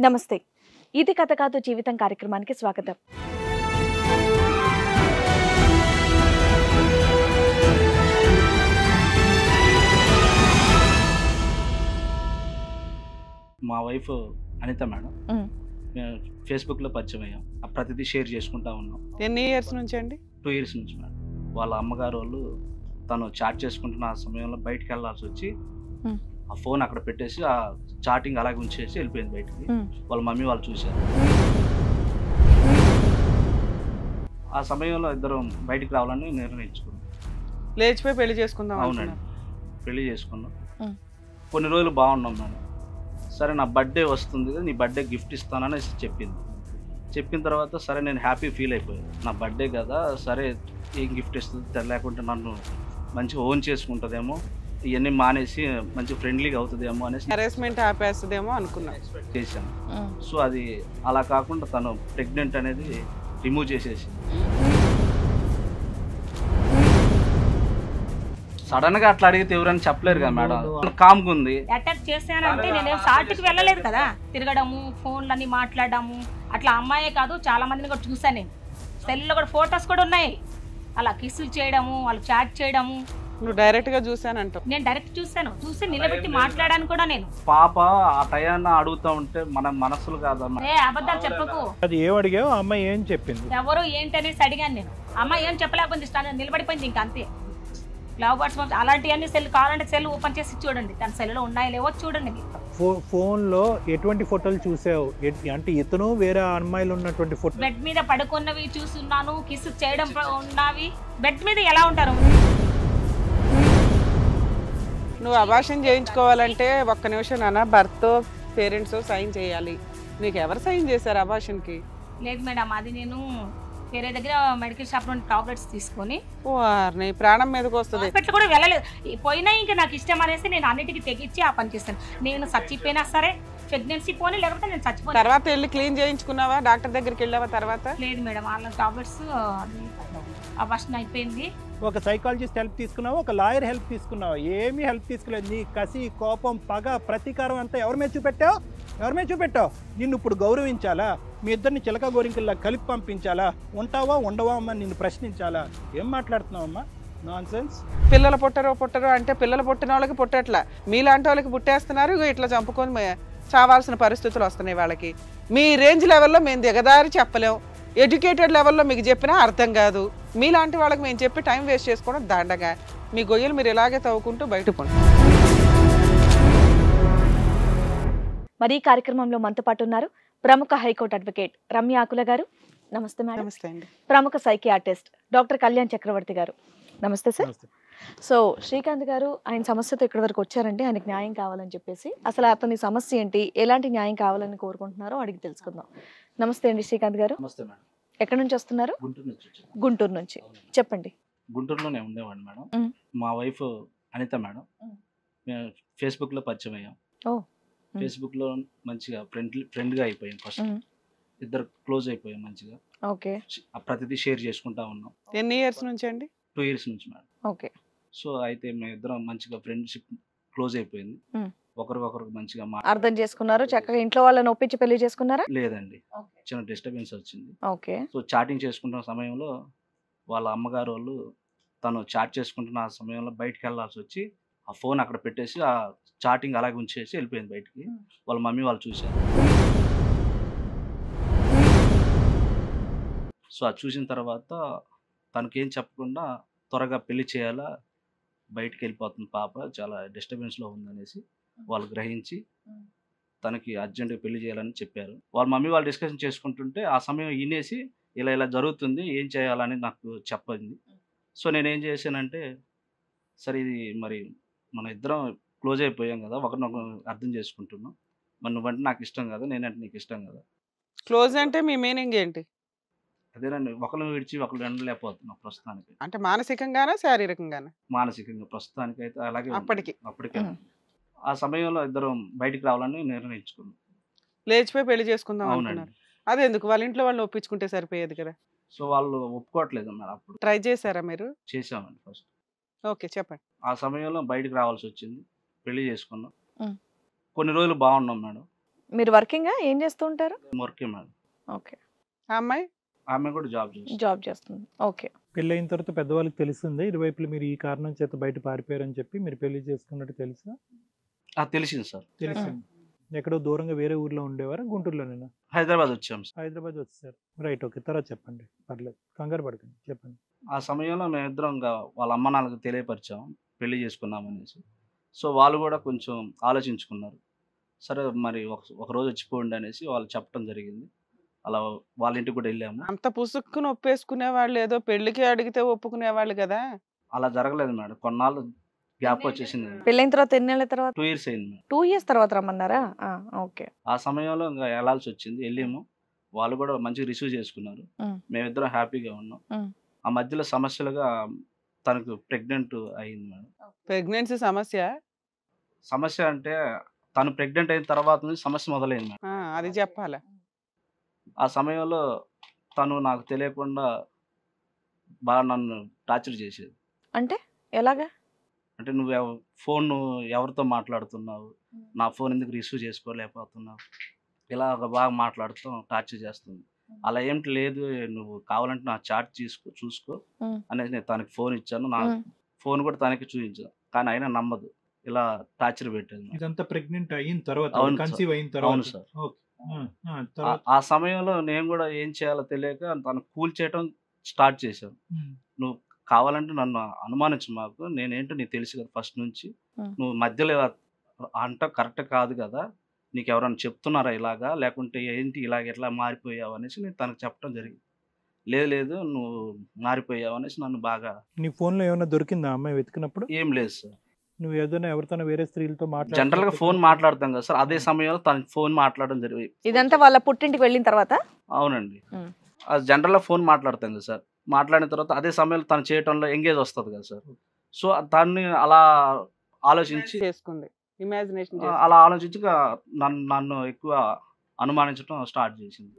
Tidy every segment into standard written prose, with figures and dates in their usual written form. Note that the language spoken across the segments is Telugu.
నమస్తే. ఇది కథ కాదు జీవితం కార్యక్రమానికి స్వాగతం. మా వైఫ్ అనిత మేడం. మేము ఫేస్బుక్లో పరిచయం అయ్యాం. ప్రతిదీ షేర్ చేసుకుంటా ఉన్నాం. ఎన్ని ఇయర్స్ నుంచి అండి? 2 years నుంచి మేడం. వాళ్ళ అమ్మగారు వాళ్ళు తను చాట్ చేసుకుంటున్న ఆ సమయంలో బయటికి వెళ్ళాల్సి వచ్చి ఆ ఫోన్ అక్కడ పెట్టేసి ఆ చాటింగ్ అలాగే ఉంచేసి వెళ్ళిపోయింది బయటికి. వాళ్ళ మమ్మీ వాళ్ళు చూశారు. ఆ సమయంలో ఇద్దరం బయటికి రావాలని నిర్ణయించుకున్నాం. లేచిపోయి పెళ్లి చేసుకుందాం. అవునండి, పెళ్లి చేసుకున్నాం. కొన్ని రోజులు బాగున్నాం మేడం. సరే నా బర్త్డే వస్తుంది కదా, నీ బర్త్డే గిఫ్ట్ ఇస్తానని చెప్పింది. చెప్పిన తర్వాత సరే నేను హ్యాపీ ఫీల్ అయిపోయాను. నా బర్త్డే కదా, సరే ఏం గిఫ్ట్ ఇస్తుంది, లేకుంటే నన్ను మంచిగా ఓన్ చేసుకుంటుందేమో, ఇవన్నీ మానేసి మంచి ఫ్రెండ్లీగా అవుతుందేమో అనేసి హెరాస్మెంట్ ఆపేస్తుందేమో అనుకున్నా, ఎక్స్పెక్ట్ చేశాను. సో అది అలా కాకుండా తను ప్రెగ్నెంట్ అనేది రిమూవ్ చేసేసి సడన్ గా అట్లా అడిగితే ఎవరని చెప్పలేరు కదా మేడం. కామ్గా ఉంది. అటాక్ చేశానంటే నేను సార్ట్కి వెళ్ళలేదు కదా, తిరగడము, ఫోన్లన్నీ మాట్లాడడము, అట్లా అమ్మాయే కాదు చాలా మందిని కూడా చూసాను నేను. సెల్లో కూడా ఫొటోస్ కూడా ఉన్నాయి, అలా కిస్సులు చేయడము, వాళ్ళు చాట్ చేయడము. నువ్వు డైరెక్ట్ గా చూసానంటావు? నేను డైరెక్ట్ చూసాను, చూసి నిలబెట్టి మాట్లాడాను కూడా నేను. పాప ఆ టయాన్ని అడుగుతా ఉంటే మన మనసులు కాదమ్మా. ఏ అబద్ధాలు చెప్పకు. అది ఏం అడిగావు? అమ్మాయి ఏం చెప్పింది? ఎవరు ఏంటి అనేసి అడిగాను నేను. అమ్మాయి ఏం చెప్పలేకపోయింది, స్టాండ్ నిలబడిపోయింది ఇంకా అంతే. లవ్ బర్డ్స్ అలాంటివన్నీ సెల్ కావాలంటే సెల్ ఓపెన్ చేసి చూడండి, తన సెల్లో ఉన్నాయో లేవో చూడండి. ఫోన్లో ఎటువంటి ఫోటోలు చూసావు? అంటే ఇతను వేరే అమ్మాయిలు ఉన్నటువంటి ఫోటో? బెడ్ మీద పడుకున్నవి చూస్తున్నాను, కిస్ చేయడం ఉన్నవి. బెడ్ మీద ఎలా ఉంటారు? నువ్వు అబార్షన్ చేయించుకోవాలంటే ఒక్క నిమిషం నాన్న, భర్త పేరెంట్స్ సైన్ చేయాలి. నీకు ఎవరు సైన్ చేశారు అబార్షన్కి? లేదు మేడం, అది నేను వేరే దగ్గర మెడికల్ షాప్ నుండి టాబ్లెట్స్ తీసుకొని నీ ప్రాణం మీదకి వస్తుంది. హాస్పిటల్ కూడా వెళ్ళలేదు. పోయినా ఇంకా నాకు ఇష్టం అనేసి నేను అన్నిటికీ తెగించి ఆ పని చేస్తాను. నేను చచ్చిపోయినా సరే ప్రెగ్నెన్సీ పోనీ, లేకపోతే నేను చచ్చిపోయినా. తర్వాత వెళ్ళి క్లీన్ చేయించుకున్నావా? డాక్టర్ దగ్గరికి వెళ్ళావా తర్వాత? లేదు మేడం, వాళ్ళ టాబ్లెట్స్ అబార్షన్ అయిపోయింది. ఒక సైకాలజిస్ట్ హెల్ప్ తీసుకున్నావు, ఒక లాయర్ హెల్ప్ తీసుకున్నావు, ఏమీ హెల్ప్ తీసుకోలేదు. నీ కసి, కోపం, పగ, ప్రతీకారం అంతా ఎవరి మీద చూపెట్టావు? నిన్ను ఇప్పుడు గౌరవించాలా? మీ ఇద్దరిని చిలక గోరింకల్లా కలిపి పంపించాలా? ఉంటావా ఉండవా అమ్మా నిన్ను ప్రశ్నించాలా? ఏం మాట్లాడుతున్నావమ్మా? Non sense. పిల్లలు పుట్టరు అంటే పిల్లలు పుట్టిన వాళ్ళకి పుట్టట్లా, మీలాంటి వాళ్ళకి పుట్టేస్తున్నారు. ఇట్లా చంపుకొని చావాల్సిన పరిస్థితులు వస్తున్నాయి వాళ్ళకి. మీ రేంజ్ లెవెల్లో మేము దిగదారి చెప్పలేం, ఎడ్యుకేటెడ్ లెవెల్లో మీకు చెప్పినా అర్థం కాదు. మీలాంటి వాళ్ళకి మేము చెప్పి టైం వేస్ట్ చేసుకోవడం దండగా. మీ గొయ్యలు మీరు ఇలాగే తవ్వుకుంటూ బయట పోండి. మరి ఈ కార్యక్రమంలో మనతో పాటు ఉన్నారు ప్రముఖ హైకోర్టు అడ్వకేట్ రమ్య ఆకుల గారు. నమస్తే మేడం. నమస్తే అండి. ప్రముఖ సైకియాట్రిస్ట్ డాక్టర్ కళ్యాణ్ చక్రవర్తి గారు. నమస్తే సార్. సో శ్రీకాంత్ గారు ఆయన సమస్యతో ఇక్కడి వరకు వచ్చారంటే ఆయనకు న్యాయం కావాలని చెప్పేసి, అసలు అతని సమస్య ఏంటి, ఎలాంటి న్యాయం కావాలని కోరుకుంటున్నారో అడిగి తెలుసుకుందాం. నమస్తే అండి శ్రీకాంత్ గారు. నమస్తే మేడం. ఎక్కడి నుంచి వస్తున్నారు? గుంటూరు నుంచి వచ్చాను. గుంటూరు నుంచి. చెప్పండి. గుంటూరులోనే ఉండేవాడిని మేడం. మా వైఫ్ అనిత మేడం. మేము ఫేస్బుక్లో పరిచయం అయ్యాం. ఫేస్బుక్లో మంచిగా ఫ్రెండ్గా అయిపోయాం. ఫస్ట్ ఇద్దరు క్లోజ్ అయిపోయాం మంచిగా. ఓకే. ప్రతిదీ షేర్ చేసుకుంటా ఉన్నాం. ఎన్ని ఇయర్స్ నుంచి అండి? 2 years నుంచి మేడం. ఓకే. సో అయితే మేము ఇద్దరం మంచిగా ఫ్రెండ్షిప్ క్లోజ్ అయిపోయింది. ఒకరికొకరికి మంచిగా అర్థం చేసుకున్నారు, చక్కగా ఇంట్లో వాళ్ళని ఒప్పించి పెళ్లి చేసుకున్నారా? లేదండి, చిన్న డిస్టర్బెన్స్ వచ్చింది. ఓకే. సో చాటింగ్ చేసుకుంటున్న సమయంలో వాళ్ళ అమ్మగారు వాళ్ళు తను చాట్ చేసుకుంటున్న ఆ సమయంలో బయటికి వెళ్ళాల్సి వచ్చి ఆ ఫోన్ అక్కడ పెట్టేసి ఆ చాటింగ్ అలాగే ఉంచేసి వెళ్ళిపోయింది బయటికి. వాళ్ళ మమ్మీ వాళ్ళు చూశారు. సో అది చూసిన తర్వాత తనకేం చెప్పకుండా త్వరగా పెళ్లి చేయాలా, బయటికి వెళ్ళిపోతుంది పాప, చాలా డిస్టర్బెన్స్లో ఉందనేసి వాళ్ళు గ్రహించి తనకి అర్జెంటుగా పెళ్లి చేయాలని చెప్పారు. వాళ్ళ మమ్మీ వాళ్ళు డిస్కషన్ చేసుకుంటుంటే ఆ సమయం వినేసి ఇలా జరుగుతుంది, ఏం చేయాలని నాకు చెప్పింది. సో నేనేం చేశానంటే, సరే ఇది మరి మన ఇద్దరం క్లోజ్ అయిపోయాం కదా, ఒకరినొకరు అర్థం చేసుకుంటున్నాం, మరి నువ్వంటే నాకు ఇష్టం కదా, నేనంటే నీకు ఇష్టం కదా. క్లోజ్ అంటే మీ మీనింగ్ ఏంటి? అదేనండి, ఒకరిని విడిచి ఒకరు ఎండలేకపోతున్నాం ప్రస్తుతానికి. అంటే మానసికంగానా శారీరకంగానా? మానసికంగా ప్రస్తుతానికి అయితే అలాగే. అప్పటికే ఆ సమయంలో ఇద్దరం బయటికి రావాలని నిర్ణయించుకున్నాం. లేచిపోయి పెళ్లి చేసుకుందాం అవునండి. అనుకున్నారు. అదెందుకు? వాళ్ళ ఇంట్లో వాళ్ళని ఒప్పించుకుంటే సరిపోయేది కదా. సో వాళ్ళు ఒప్పుకోవట్లేదు అన్నారు. అప్పుడు ట్రై చేశారా మీరు? చేసామండి ఫస్ట్. ఓకే, చెప్పండి. ఆ సమయంలో బయటికి రావాల్సి వచ్చింది, పెళ్లి చేసుకున్నాం. కొన్ని రోజులు బాగున్నాం మేడం. మీరు వర్కింగ్ ఏం చేస్తూ ఉంటారు? వర్కే మేడం. ఓకే. ఆ అమ్మాయి ఆమె కూడా జాబ్ చేస్తుంది. జాబ్ చేస్తుంది. ఓకే. పెళ్ళైన తర్వాత పెద్దవాళ్ళకి తెలుస్తుంది ఇరువైపులు మీరు ఈ కారణం చేత బయట పారిపోయారని చెప్పి మీరు పెళ్లి చేసుకున్నట్టు తెలుసా? తెలిసింది సార్. తెలిసింది. ఎక్కడో దూరంగా వేరే ఊర్లో ఉండేవారా, గుంటూరులోనేనా? హైదరాబాద్ వచ్చాం సార్. హైదరాబాద్ వచ్చేసారు. Right, okay. తర్వాత చెప్పండి, పర్లేదు, కంగారు పడకండి, చెప్పండి. ఆ సమయంలో మేమిద్దరం ఇంకా వాళ్ళ అమ్మ నాన్నలకు తెలియపరిచాం పెళ్లి చేసుకున్నాం అనేసి. సో వాళ్ళు కూడా కొంచెం ఆలోచించుకున్నారు. సరే మరి ఒక రోజు వచ్చిపోండి అనేసి వాళ్ళు చెప్పడం జరిగింది. అలా వాళ్ళ ఇంటికి కూడా వెళ్ళాము. అంత పుసుక్కుని ఒప్పేసుకునే వాళ్ళు ఏదో పెళ్లికి అడిగితే ఒప్పుకునేవాళ్ళు కదా. అలా జరగలేదు మేడం. కొన్నాళ్ళు గ్యాప్ వచ్చేసింది. పెళ్ళైన తర్వాత ఎన్ని నెలల తర్వాత? 2 years అయింది మేడం. 2 years తర్వాత రమ్మన్నారా? ఓకే. ఆ సమయంలో ఇంకా వెళ్ళాల్సి వచ్చింది. వెళ్ళాము. వాళ్ళు కూడా మంచిగా రిసీవ్ చేసుకున్నారు. మేమిద్దరం హ్యాపీగా ఉన్నాం. ఆ మధ్యలో సమస్యలుగా తనకు ప్రెగ్నెంట్ అయింది మేడం. ప్రెగ్నెన్సీ సమస్య అంటే తను ప్రెగ్నెంట్ అయిన తర్వాత నుంచి సమస్య మొదలైంది మేడం. అది చెప్పాలా? ఆ సమయంలో తను నాకు తెలియకుండా బాగా నన్ను టార్చర్ చేసేది. అంటే ఎలాగా? అంటే నువ్వు ఫోన్ ఎవరితో మాట్లాడుతున్నావు, నా ఫోన్ ఎందుకు రిసీవ్ చేసుకోలేకపోతున్నావు, ఇలా బాగా మాట్లాడుతూ టార్చర్ చేస్తుంది. అలా ఏమిటి లేదు, నువ్వు కావాలంటే నా చాట్ చూసుకో అనేది నేను తనకి ఫోన్ ఇచ్చాను. నా ఫోన్ కూడా తనకి చూపించాను. కానీ అయినా నమ్మదు. ఇలా టార్చర్ పెట్టేది. ఇదంతా ప్రెగ్నెంట్ అయిన తర్వాత, అవును కన్సీవ్ అయిన అవును తర్వాత. సార్. ఓకే. ఆ సమయంలో నేను కూడా ఏం చేయాలో తెలియక తను కూల్ చేయడం స్టార్ట్ చేశాను. నువ్వు కావాలంటే నన్ను అనుమానించు, మాకు నేనేంటో నీకు తెలుసు కదా ఫస్ట్ నుంచి, నువ్వు మధ్యలో అంట కరెక్ట్ కాదు కదా, నీకు ఎవరైనా చెప్తున్నారా ఇలాగా, లేకుంటే ఏంటి ఇలాగ ఎట్లా మారిపోయావు అనేసి నేను తనకు చెప్పడం జరిగింది. లేదు నువ్వు మారిపోయావు అనేసి నన్ను బాగా. నీ ఫోన్లో ఏమైనా దొరికిందా అమ్మాయి వెతికినప్పుడు? ఏం లేదు సార్. నువ్వు ఏదైనా ఎవరితోనో వేరే స్త్రీలతో జనరల్ గా ఫోన్ మాట్లాడతాం కదా సార్, అదే సమయంలో తన ఫోన్ మాట్లాడడం జరిగింది. ఇదంతా వాళ్ళ పుట్టింటికి వెళ్ళిన తర్వాత? అవునండి. అది జనరల్ గా ఫోన్ మాట్లాడతాం కదా సార్, మాట్లాడిన తర్వాత అదే సమయంలో తను చేయటంలో ఎంగేజ్ వస్తుంది కదా సార్. సో దాన్ని అలా ఆలోచించి చేసుకుంది, ఇమాజినేషన్ అలా ఆలోచించి నన్ను ఎక్కువ అనుమానించడం స్టార్ట్ చేసింది.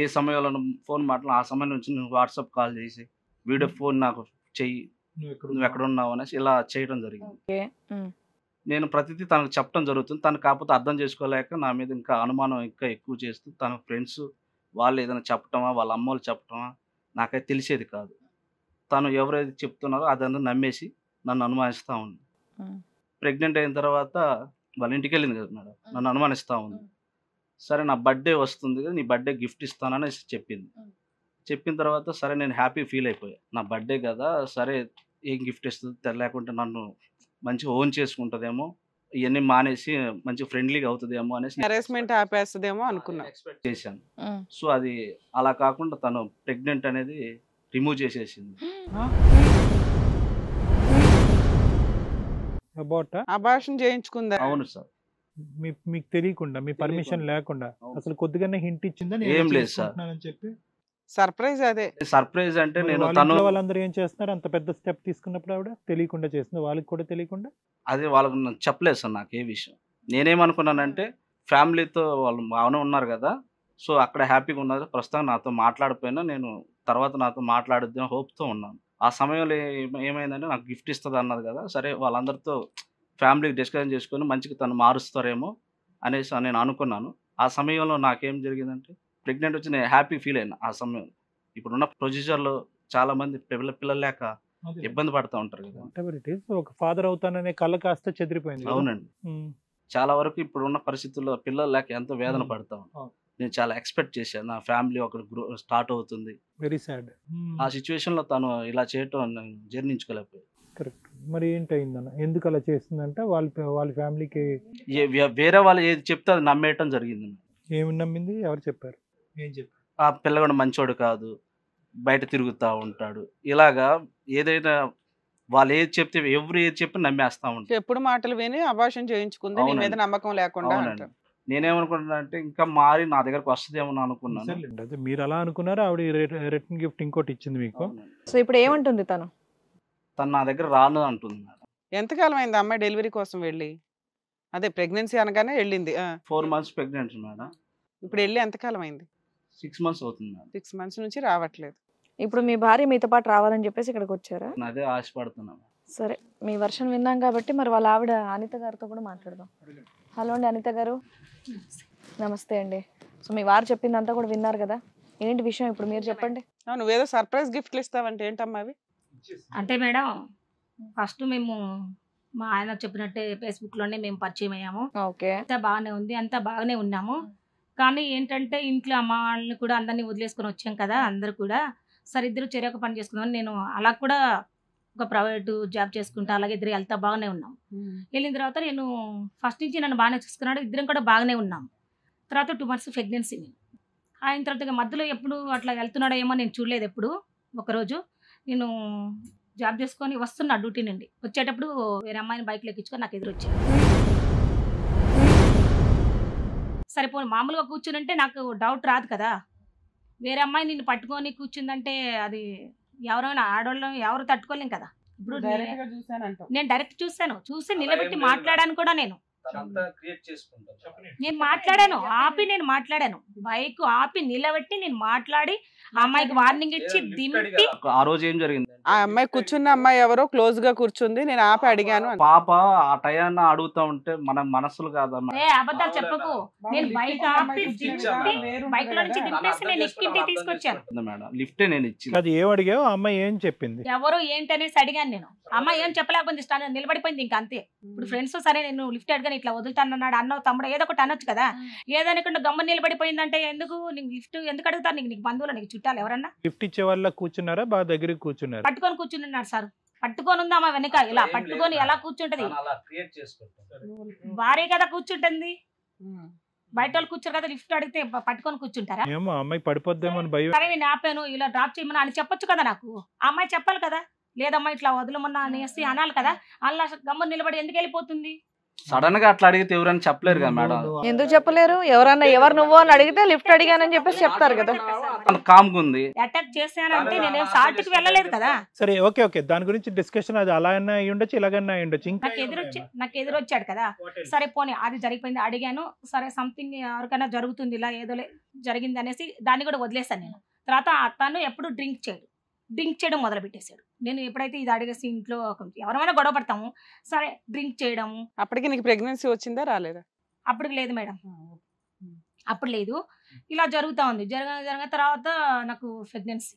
ఏ సమయంలో ఫోన్ మాట్లాడి ఆ సమయం నుంచి నువ్వు వాట్సాప్ కాల్ చేసి వీడియో ఫోన్ నాకు చెయ్యి, నువ్వు ఎక్కడ ఉన్నావు అనేసి ఇలా చేయడం జరిగింది. నేను ప్రతిదీ తనకు చెప్పడం జరుగుతుంది. తను కాకపోతే అర్థం చేసుకోలేక నా మీద ఇంకా అనుమానం ఇంకా ఎక్కువ చేస్తూ తన ఫ్రెండ్స్ వాళ్ళు ఏదైనా చెప్పటమా, వాళ్ళ అమ్మ వాళ్ళు చెప్పటమా నాకైతే తెలిసేది కాదు. తను ఎవరైతే చెప్తున్నారో అదంతా నమ్మేసి నన్ను అనుమానిస్తూ ఉంది. ప్రెగ్నెంట్ అయిన తర్వాత వాళ్ళ ఇంటికి వెళ్ళింది కదా మేడం, నన్ను అనుమానిస్తూ ఉంది. సరే నా బర్త్డే వస్తుంది కదా, నీ బర్త్డే గిఫ్ట్ ఇస్తానని చెప్పింది. చెప్పిన తర్వాత సరే నేను హ్యాపీ ఫీల్ అయిపోయా. నా బర్త్డే కదా, సరే ఏం గిఫ్ట్ ఇస్తుంది, లేకుంటే నన్ను మంచిగా ఓన్ చేసుకుంటుందేమో, ఇవన్నీ మానేసి మంచి ఫ్రెండ్లీగా అవుతుందేమో అనేసి హెరాస్మెంట్ ఆపేస్తుందేమో అనుకున్నా, ఎక్స్పెక్ట్ చేశాను. సో అది అలా కాకుండా తను ప్రెగ్నెంట్ అనేది రిమూవ్ చేసేసింది. అబార్షన్ చేయించుకుందా? అవును సార్. మీకు తెలియకుండా, మీ పర్మిషన్ లేకుండా, అసలు కొద్దిగానే హింట్ ఇచ్చిందా? ఏం లేదు సార్. చెప్పి సర్ప్రైజ్. అదే సర్ప్రైజ్ అంటే నేను వాళ్ళందరూ ఏం చేస్తున్నారు, అంత పెద్ద స్టెప్ తీసుకున్నప్పుడు ఆవిడ తెలియకుండా చేస్తుంది, వాళ్ళకి కూడా తెలియకుండా. అదే వాళ్ళకు చెప్పలేదు సార్ నాకు ఏ విషయం. నేనేమనుకున్నానంటే ఫ్యామిలీతో వాళ్ళు బాగానే ఉన్నారు కదా, సో అక్కడ హ్యాపీగా ఉన్నారు, ప్రస్తుతం నాతో మాట్లాడిపోయినా నేను తర్వాత నాతో మాట్లాడుద్దాం హోప్తో ఉన్నాను. ఆ సమయంలో ఏమైందంటే నాకు గిఫ్ట్ ఇస్తుంది అన్నది కదా, సరే వాళ్ళందరితో ఫ్యామిలీకి డిస్కషన్ చేసుకొని మంచిగా తను మారుస్తారేమో అనేసి నేను అనుకున్నాను. ఆ సమయంలో నాకేం జరిగిందంటే ప్రెగ్నెంట్ వచ్చి నేను హ్యాపీ ఫీల్ అయినా. ఆ సమయంలో ఇప్పుడున్న ప్రొసీజర్లో చాలా మంది పిల్లలు లేక ఇబ్బంది పడుతూ ఉంటారు కదా. ఒక ఫాదర్ అవుతాననే కళ్ళ కాస్త చెదిరిపోయింది. అవునండి. చాలా వరకు ఇప్పుడున్న పరిస్థితుల్లో పిల్లలు లేక ఎంతో వేదన పడతా ఉంటాను. నేను చాలా ఎక్స్పెక్ట్ చేశాను నా ఫ్యామిలీ ఒక స్టార్ట్ అవుతుంది. Very sad. ఆ సిచ్యువేషన్లో తను ఇలా చేయటం నేను జీర్ణించుకోలేకపోయాను. కరెక్ట్. మరి ఏంటయిందన్న, ఎందుకు అలా చేస్తుందంటే వాళ్ళ ఫ్యామిలీకి వేరే వాళ్ళు ఏది చెప్తే అది నమ్మేయటం జరిగింది. ఏమి నమ్మింది? ఎవరు చెప్పారు? ఏం చెప్పారు? ఆ పిల్లగాడు మంచోడు కాదు, బయట తిరుగుతూ ఉంటాడు, ఇలాగా ఏదైనా వాళ్ళు ఏది చెప్తే ఎవరు ఏది చెప్పి నమ్మేస్తా ఉంటారు. ఎప్పుడు మాటలు విని అబార్షన్ చేయించుకుంది, నీ మీద నమ్మకం లేకుండా. నేనేమనుకున్నా అంటే ఇంకా మారి నా దగ్గరకు వస్తుందేమో అనుకున్నాను. అదే మీరు అలా అనుకున్నారు. ఆవిడ రిటర్న్ గిఫ్ట్ ఇంకోటి ఇచ్చింది మీకు. సో ఇప్పుడు ఏమంటుంది తను? తను నా దగ్గర రాను అంటుంది మేడం. ఎంతకాలం అయింది అమ్మాయి డెలివరీ కోసం వెళ్ళి? అదే ప్రెగ్నెన్సీ అనగానే వెళ్ళింది. 4 months ప్రెగ్నెంట్ మేడం. ఇప్పుడు వెళ్ళి ఎంతకాలం అయింది? 6 months అవుతుంది మేడం. 6 months నుంచి రావట్లేదు. ఇప్పుడు మీ భార్య మీతో పాటు రావాలని చెప్పేసి ఇక్కడికి వచ్చారా? అదే ఆశపడుతున్నాను. సరే, మీ వర్షన్ విన్నాం కాబట్టి మరి వాళ్ళ ఆవిడ అనిత గారితో కూడా మాట్లాడదాం. హలో అండి అనిత గారు. నమస్తే అండి. సో మీ వారు చెప్పిందంతా కూడా విన్నారు కదా, ఏంటి విషయం ఇప్పుడు మీరు చెప్పండి. నువ్వేదో సర్ప్రైజ్ గిఫ్ట్లు ఇస్తావంటే ఏంటమ్మా అవి? అంటే మేడం ఫస్ట్ మేము మా ఆయన చెప్పినట్టే ఫేస్బుక్లోనే మేము పరిచయం అయ్యాము. ఓకే. అంతా బాగానే ఉంది, అంతా బాగానే ఉన్నాము. కానీ ఏంటంటే ఇంట్లో అమ్మ వాళ్ళని కూడా అందరినీ వదిలేసుకొని వచ్చాం కదా, అందరు కూడా సరే ఇద్దరు చెరొక పని చేసుకుందాం. నేను అలా కూడా ఒక ప్రైవేటు జాబ్ చేసుకుంటా, అలాగే ఇద్దరు వెళ్తా బాగానే ఉన్నాం. వెళ్ళిన తర్వాత నేను ఫస్ట్ నుంచి నన్ను బాగానే చూసుకున్నాడు, ఇద్దరం కూడా బాగానే ఉన్నాం. తర్వాత 2 months ప్రెగ్నెన్సీ నేను ఆయన తర్వాత ఇక మధ్యలో ఎప్పుడు అట్లా వెళ్తున్నాడో ఏమో నేను చూడలేదు. ఎప్పుడు ఒకరోజు నేను జాబ్ చేసుకొని వస్తున్నా డ్యూటీ నుండి వచ్చేటప్పుడు వేరే అమ్మాయిని బైక్లో ఎక్కించుకొని నాకు ఎదురు వచ్చాడు. సరిపోయి మామూలుగా కూర్చునంటే నాకు డౌట్ రాదు కదా, వేరే అమ్మాయి నిన్ను పట్టుకొని కూర్చుందంటే అది ఎవరైనా ఆడవాళ్ళం ఎవరు తట్టుకోలేం కదా. ఇప్పుడు నేను డైరెక్ట్ చూసి నిలబెట్టి మాట్లాడాను కూడా. నేను మాట్లాడాను బైక్ ఆపి నిలబెట్టి నేను మాట్లాడి ఆ అమ్మాయికి వార్నింగ్ ఇచ్చి దింపి. ఆ రోజు ఏం జరిగింది, ఆ అమ్మాయి కూర్చున్న అమ్మాయి ఎవరో క్లోజ్ గా కూర్చుంది, నేను ఆపి అడిగాను. పాప ఆ టయాన్ని అడుగుతా ఉంటే మన మనసులు కాదమ్మా. అబద్ధాలు చెప్పకు, నేను బైక్ ఆపి బైక్ లో నుంచి దింపేసి నేను ఇంటికి తీసుకొచ్చాను మేడం. లిఫ్టే నేను ఇచ్చింది. అది ఏం అడిగావు, అమ్మాయి ఏం చెప్పింది? ఎవరు ఏంటనేసి అడిగాను నేను. అమ్మాయి ఏం చెప్పలేకపోయింది, నిలబడిపోయింది ఇంకా అంతే. ఇప్పుడు ఫ్రెండ్స్ సరే నేను లిఫ్ట్ అడిగాను, ఇట్లా వదులుతానన్నాడు అన్నావు తమ్ముడు ఏదో ఒకటి అనొచ్చు కదా, ఏదనుకుంటే గమ్మ నిలబడిపోయిందంటే ఎందుకు నీకు లిఫ్ట్ ఎందుకు అడుగుతారు? నీకు బంధువులు నీకు చుట్టాలు ఎవరన్నా? లిఫ్ట్ ఇచ్చే వాళ్ళ కూర్చున్నారా, బాగా దగ్గరికి కూర్చున్నారు? పట్టుకొని కూర్చున్నాడు సార్, పట్టుకొని ఉందా అమ్మ వెనక ఇలా పట్టుకొని ఎలా కూర్చుంటది? భార్య కదా కూర్చుంటుంది, బయట వాళ్ళు కూర్చోరు కదా, లిఫ్ట్ అడిగితే పట్టుకొని కూర్చుంటారా? ఏమో అమ్మాయి పడిపోద్దేమో అని భయం. సరే నేను ఆపాను, ఇలా డ్రాప్ చేయమని అని చెప్పొచ్చు కదా నాకు. ఆ అమ్మాయి చెప్పాలి కదా, లేదమ్మా ఇట్లా వదలమన్నా అనేసి అనాలి కదా. అలా గమ్మ నిలబడి ఎందుకు వెళ్ళిపోతుంది? సడన్ గా అట్లా అడిగితే ఎవరైనా చెప్పలేరు కదా మేడం. ఎందుకు చెప్పలేరు? ఎవరన్నా ఎవరు నువ్వు అని అడిగితే లిఫ్ట్ అడిగానని చెప్పేసి చెప్తారు కదా. కామ్గా ఉంది. అటాక్ చేశానంటే నేనేం సాటుకి వెళ్ళలేదు కదా. సరే ఓకే, దాని గురించి డిస్కషన్ అది అలా అన్నా అయి ఉండొచ్చు, ఇలాగన్నా అయి ఉండొచ్చు. నాకు ఎదురొచ్చాడు కదా, సరే పోనీ అది జరిగిపోయింది అడిగాను, సరే సంథింగ్ ఎవరికైనా జరుగుతుంది ఇలా ఏదో జరిగింది అనేసి దాన్ని కూడా వదిలేసాను నేను. తర్వాత అతను ఎప్పుడు డ్రింక్ చేయడం మొదలు పెట్టేశాడు. నేను ఎప్పుడైతే ఇది అడిగేసి ఇంట్లో ఎవరైనా గొడవ పడతాము, సరే డ్రింక్ చేయడము. అప్పటికి నీకు ప్రెగ్నెన్సీ వచ్చిందా రాలేదా? అప్పటికి లేదు మేడం, అప్పుడు లేదు. ఇలా జరుగుతా ఉంది. జరగ తర్వాత నాకు ప్రెగ్నెన్సీ.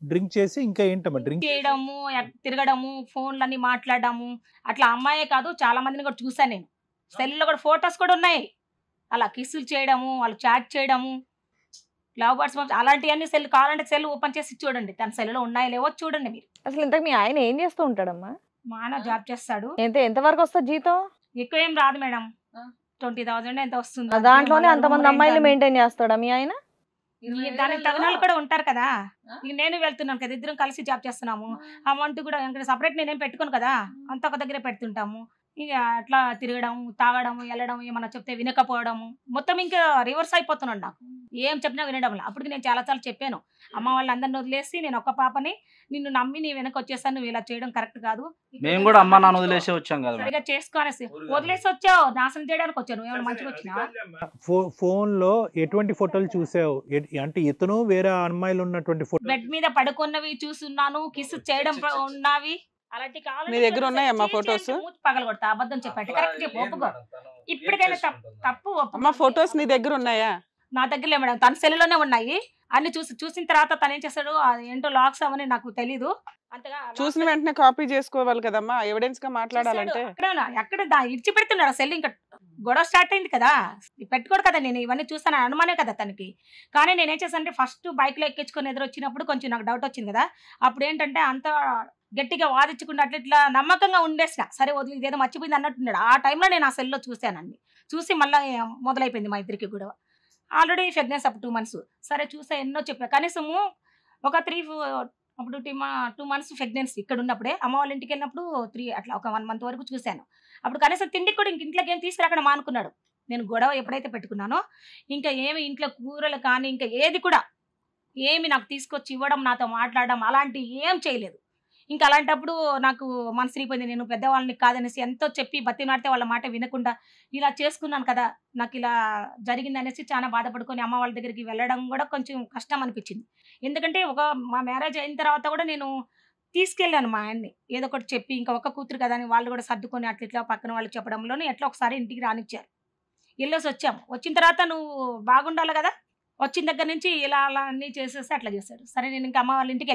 డ్రింక్ చేసి ఇంకా ఏంటమ్మా డ్రింక్ చేయడము, తిరగడము, ఫోన్లన్నీ మాట్లాడడము, అట్లా అమ్మాయే కాదు చాలా మందిని కూడా చూసాను నేను. సెల్లో కూడా ఫొటోస్ కూడా ఉన్నాయి, అలా కిస్సులు చేయడము, వాళ్ళు చాట్ చేయడము, లవ్ బర్డ్స్ అలాంటివన్నీ సెల్ కావాలంటే సెల్ ఓపెన్ చేసి చూడండి, తన సెల్లో ఉన్నాయో లేవో చూడండి మీరు. అసలు ఇంతకు మీ ఆయన ఏం చేస్తూ ఉంటాడమ్మా? మా ఆయన జాబ్ చేస్తాడు. ఎంతవరకు వస్తుంది జీతం? ఎక్కువ ఏం రాదు మేడం, 20,000 ఎంత వస్తుంది. దాంట్లోనే అంతమంది అమ్మాయిలు మెయింటైన్ చేస్తాడా మీ ఆయన? దానికి తగిన వాళ్ళు కూడా ఉంటారు కదా. ఇక నేను వెళ్తున్నాను కదా, ఇద్దరం కలిసి జాబ్ చేస్తున్నాము. అమౌంట్ కూడా సపరేట్ నేనేం పెట్టుకోను కదా, అంత ఒక దగ్గరే పెడుతుంటాము. ఇక అట్లా తిరగడం, తాగడం, వెళ్ళడం, ఏమన్నా చెప్తే వినకపోవడము, మొత్తం ఇంకా రివర్స్ అయిపోతున్నాడు. నాకు ఏం చెప్పినా వినడం. అప్పటికి నేను చాలా చెప్పాను, అమ్మ వాళ్ళందరిని వదిలేసి నేను ఒక పాపని నిన్ను నమ్మి నీ వెనక వచ్చేసాను, నువ్వు ఇలా చేయడం కరెక్ట్ కాదు. మేము కూడా అమ్మ నాన్న వదిలేసి వచ్చాం కదా, సరిగా చేసుకోనేసి వదిలేసి వచ్చావు, నాశనం చేయడానికి వచ్చాను. ఏమైనా మంచిగా వచ్చినా? ఫోన్ లో ఎటువంటి ఫోటోలు చూసావు? అంటే ఇతను వేరే అమ్మాయిలు ఉన్నటువంటి ఫోటో బెడ్ మీద పడుకున్నవి చూస్తున్నాను, కిస్ చేయడం ఉన్నవి. అలాంటి నీ దగ్గర ఉన్నాయమ్మా ఫోటోస్? పగల కొడతా, అబద్ధం చెప్పండి, కరెక్ట్ చెప్పు, ఒప్పుకో. ఇప్పటికైనా తప్పు అమ్మా ఫోటోస్ నీ దగ్గర ఉన్నాయా? నా దగ్గర మేడం, తన సెల్లోనే ఉన్నాయి అన్ని. చూసిన తర్వాత తను ఏం చేస్తాడు ఏంటో లాక్స్ అవని నాకు తెలీదు అంతగా. చూసిన వెంటనే కాపీ చేసుకోవాలి కదమ్మా, ఎవిడెన్స్ గా మాట్లాడాలంటే. ఎక్కడ ఇడిచి పెడుతున్నాడు సెల్, ఇంకా గొడవ స్టార్ట్ అయింది కదా, పెట్టుకోడు కదా. నేను ఇవన్నీ చూస్తాను అనుమానే కదా తనకి. కానీ నేనేం చేశానంటే ఫస్ట్ బైక్ లో ఎక్కించుకొని ఎదురొచ్చినప్పుడు కొంచెం నాకు డౌట్ వచ్చింది కదా. అప్పుడు ఏంటంటే అంత గట్టిగా వాదించకుండా అట్లా ఇట్లా నమ్మకంగా ఉండేసిన, సరే వదిలి ఇదేదో మర్చిపోయింది అన్నట్టున్నాడు. ఆ టైంలో నేను ఆ సెల్లో చూశానండి. చూసి మళ్ళీ మొదలైపోయింది మా ఇద్దరికి గొడవ. ఆల్రెడీ ప్రెగ్నెన్సీ అప్పుడు 2 months. సరే చూసా, ఎన్నో చెప్పా, కనీసము ఒక 2 months ప్రెగ్నెన్సీ ఇక్కడ ఉన్నప్పుడే. అమ్మ వాళ్ళ ఇంటికి వెళ్ళినప్పుడు 3 అట్లా ఒక 1 month వరకు చూశాను. అప్పుడు కనీసం తిండికి కూడా ఇంట్లోకి ఏం తీసుకురాకుండా మానుకున్నాడు. నేను గొడవ ఎప్పుడైతే పెట్టుకున్నానో ఇంకా ఏమి ఇంట్లో కూరలు కానీ ఇంకా ఏది కూడా ఏమి నాకు తీసుకొచ్చి ఇవ్వడం, నాతో మాట్లాడడం అలాంటి ఏం చేయలేదు. ఇంకా అలాంటప్పుడు నాకు మనసు తిరిగిపోయింది. నేను పెద్దవాళ్ళని కాదనేసి ఎంతో చెప్పి బతిమాడితే వాళ్ళ మాట వినకుండా ఇలా చేసుకున్నాను కదా, నాకు ఇలా జరిగింది అనేసి చాలా బాధపడుకొని అమ్మ వాళ్ళ దగ్గరికి వెళ్ళడం కూడా కొంచెం కష్టం అనిపించింది. ఎందుకంటే మా మ్యారేజ్ అయిన తర్వాత కూడా నేను తీసుకెళ్ళాను మా ఆయన్ని, ఏదో ఒకటి చెప్పి, ఇంకా ఒక్క కూతురు కదా అని వాళ్ళు కూడా సర్దుకొని అట్లా ఇట్లా పక్కన వాళ్ళు చెప్పడంలోనే ఎట్లా ఒకసారి ఇంటికి రానిచ్చారు. వెళ్ళేసి వచ్చాము. వచ్చిన తర్వాత నువ్వు బాగుండాలి కదా, వచ్చిన దగ్గర నుంచి ఇలా అలా అన్నీ చేసేసి అట్లా చేశాడు. సరే నేను ఇంకా అమ్మ వాళ్ళ ఇంటికి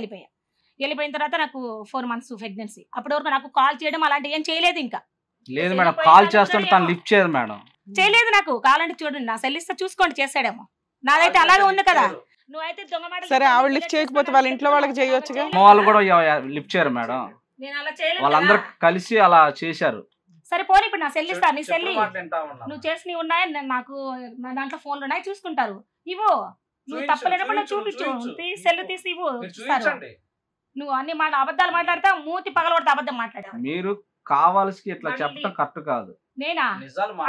వెళ్ళిపోయిన తర్వాత నాకు 4 months ప్రెగ్నెన్సీ. అప్పటి వరకు నాకు కాల్ చేయడం అలాంటివి ఏం చేయలేదు. ఇంకా లేదు మేడం, కాల్ చేస్తుంటే తను లిఫ్ట్ చేయదు మేడం. చేయలేదు. నాకు కావాలంటే చూడండి, నా సెల్ ఇస్తే చూసుకోండి, చేసాడేమో. నాదైతే అలాగే ఉంది కదా. నువ్వైతే దొంగ మాటలు సరే ఆవిడ లిఫ్ట్ చేయకపోతే వాళ్ళ ఇంట్లో వాళ్ళకి చేయొచ్చుగా. అమ్మ వాళ్ళు కూడా లిఫ్ట్ చేయరు మేడం. నేను అలా చేయలేదు. వాళ్ళందరూ కలిసి అలా చేశారు. సరే పోనీ, ఇప్పుడు నా సెల్ ఇస్తా, నీ సెల్ నువ్వు చేసినవి ఉన్నాయి, నాకు నా దాంట్లో ఫోన్లు ఉన్నాయి, చూసుకుంటారు. ఇవ్వు, నువ్వు తప్పలేనప్పుడు చూపించు, సెల్ తీసి ఇవ్వు, చూస్తారు. నువ్వు అన్ని అబద్ధాలు మాట్లాడతా, మూతి పగలబడితే అబద్ధం మాట్లాడావు. మీరు కావాల్సి ఇట్లా చెప్పడం కరెక్ట్ కాదు. నేనా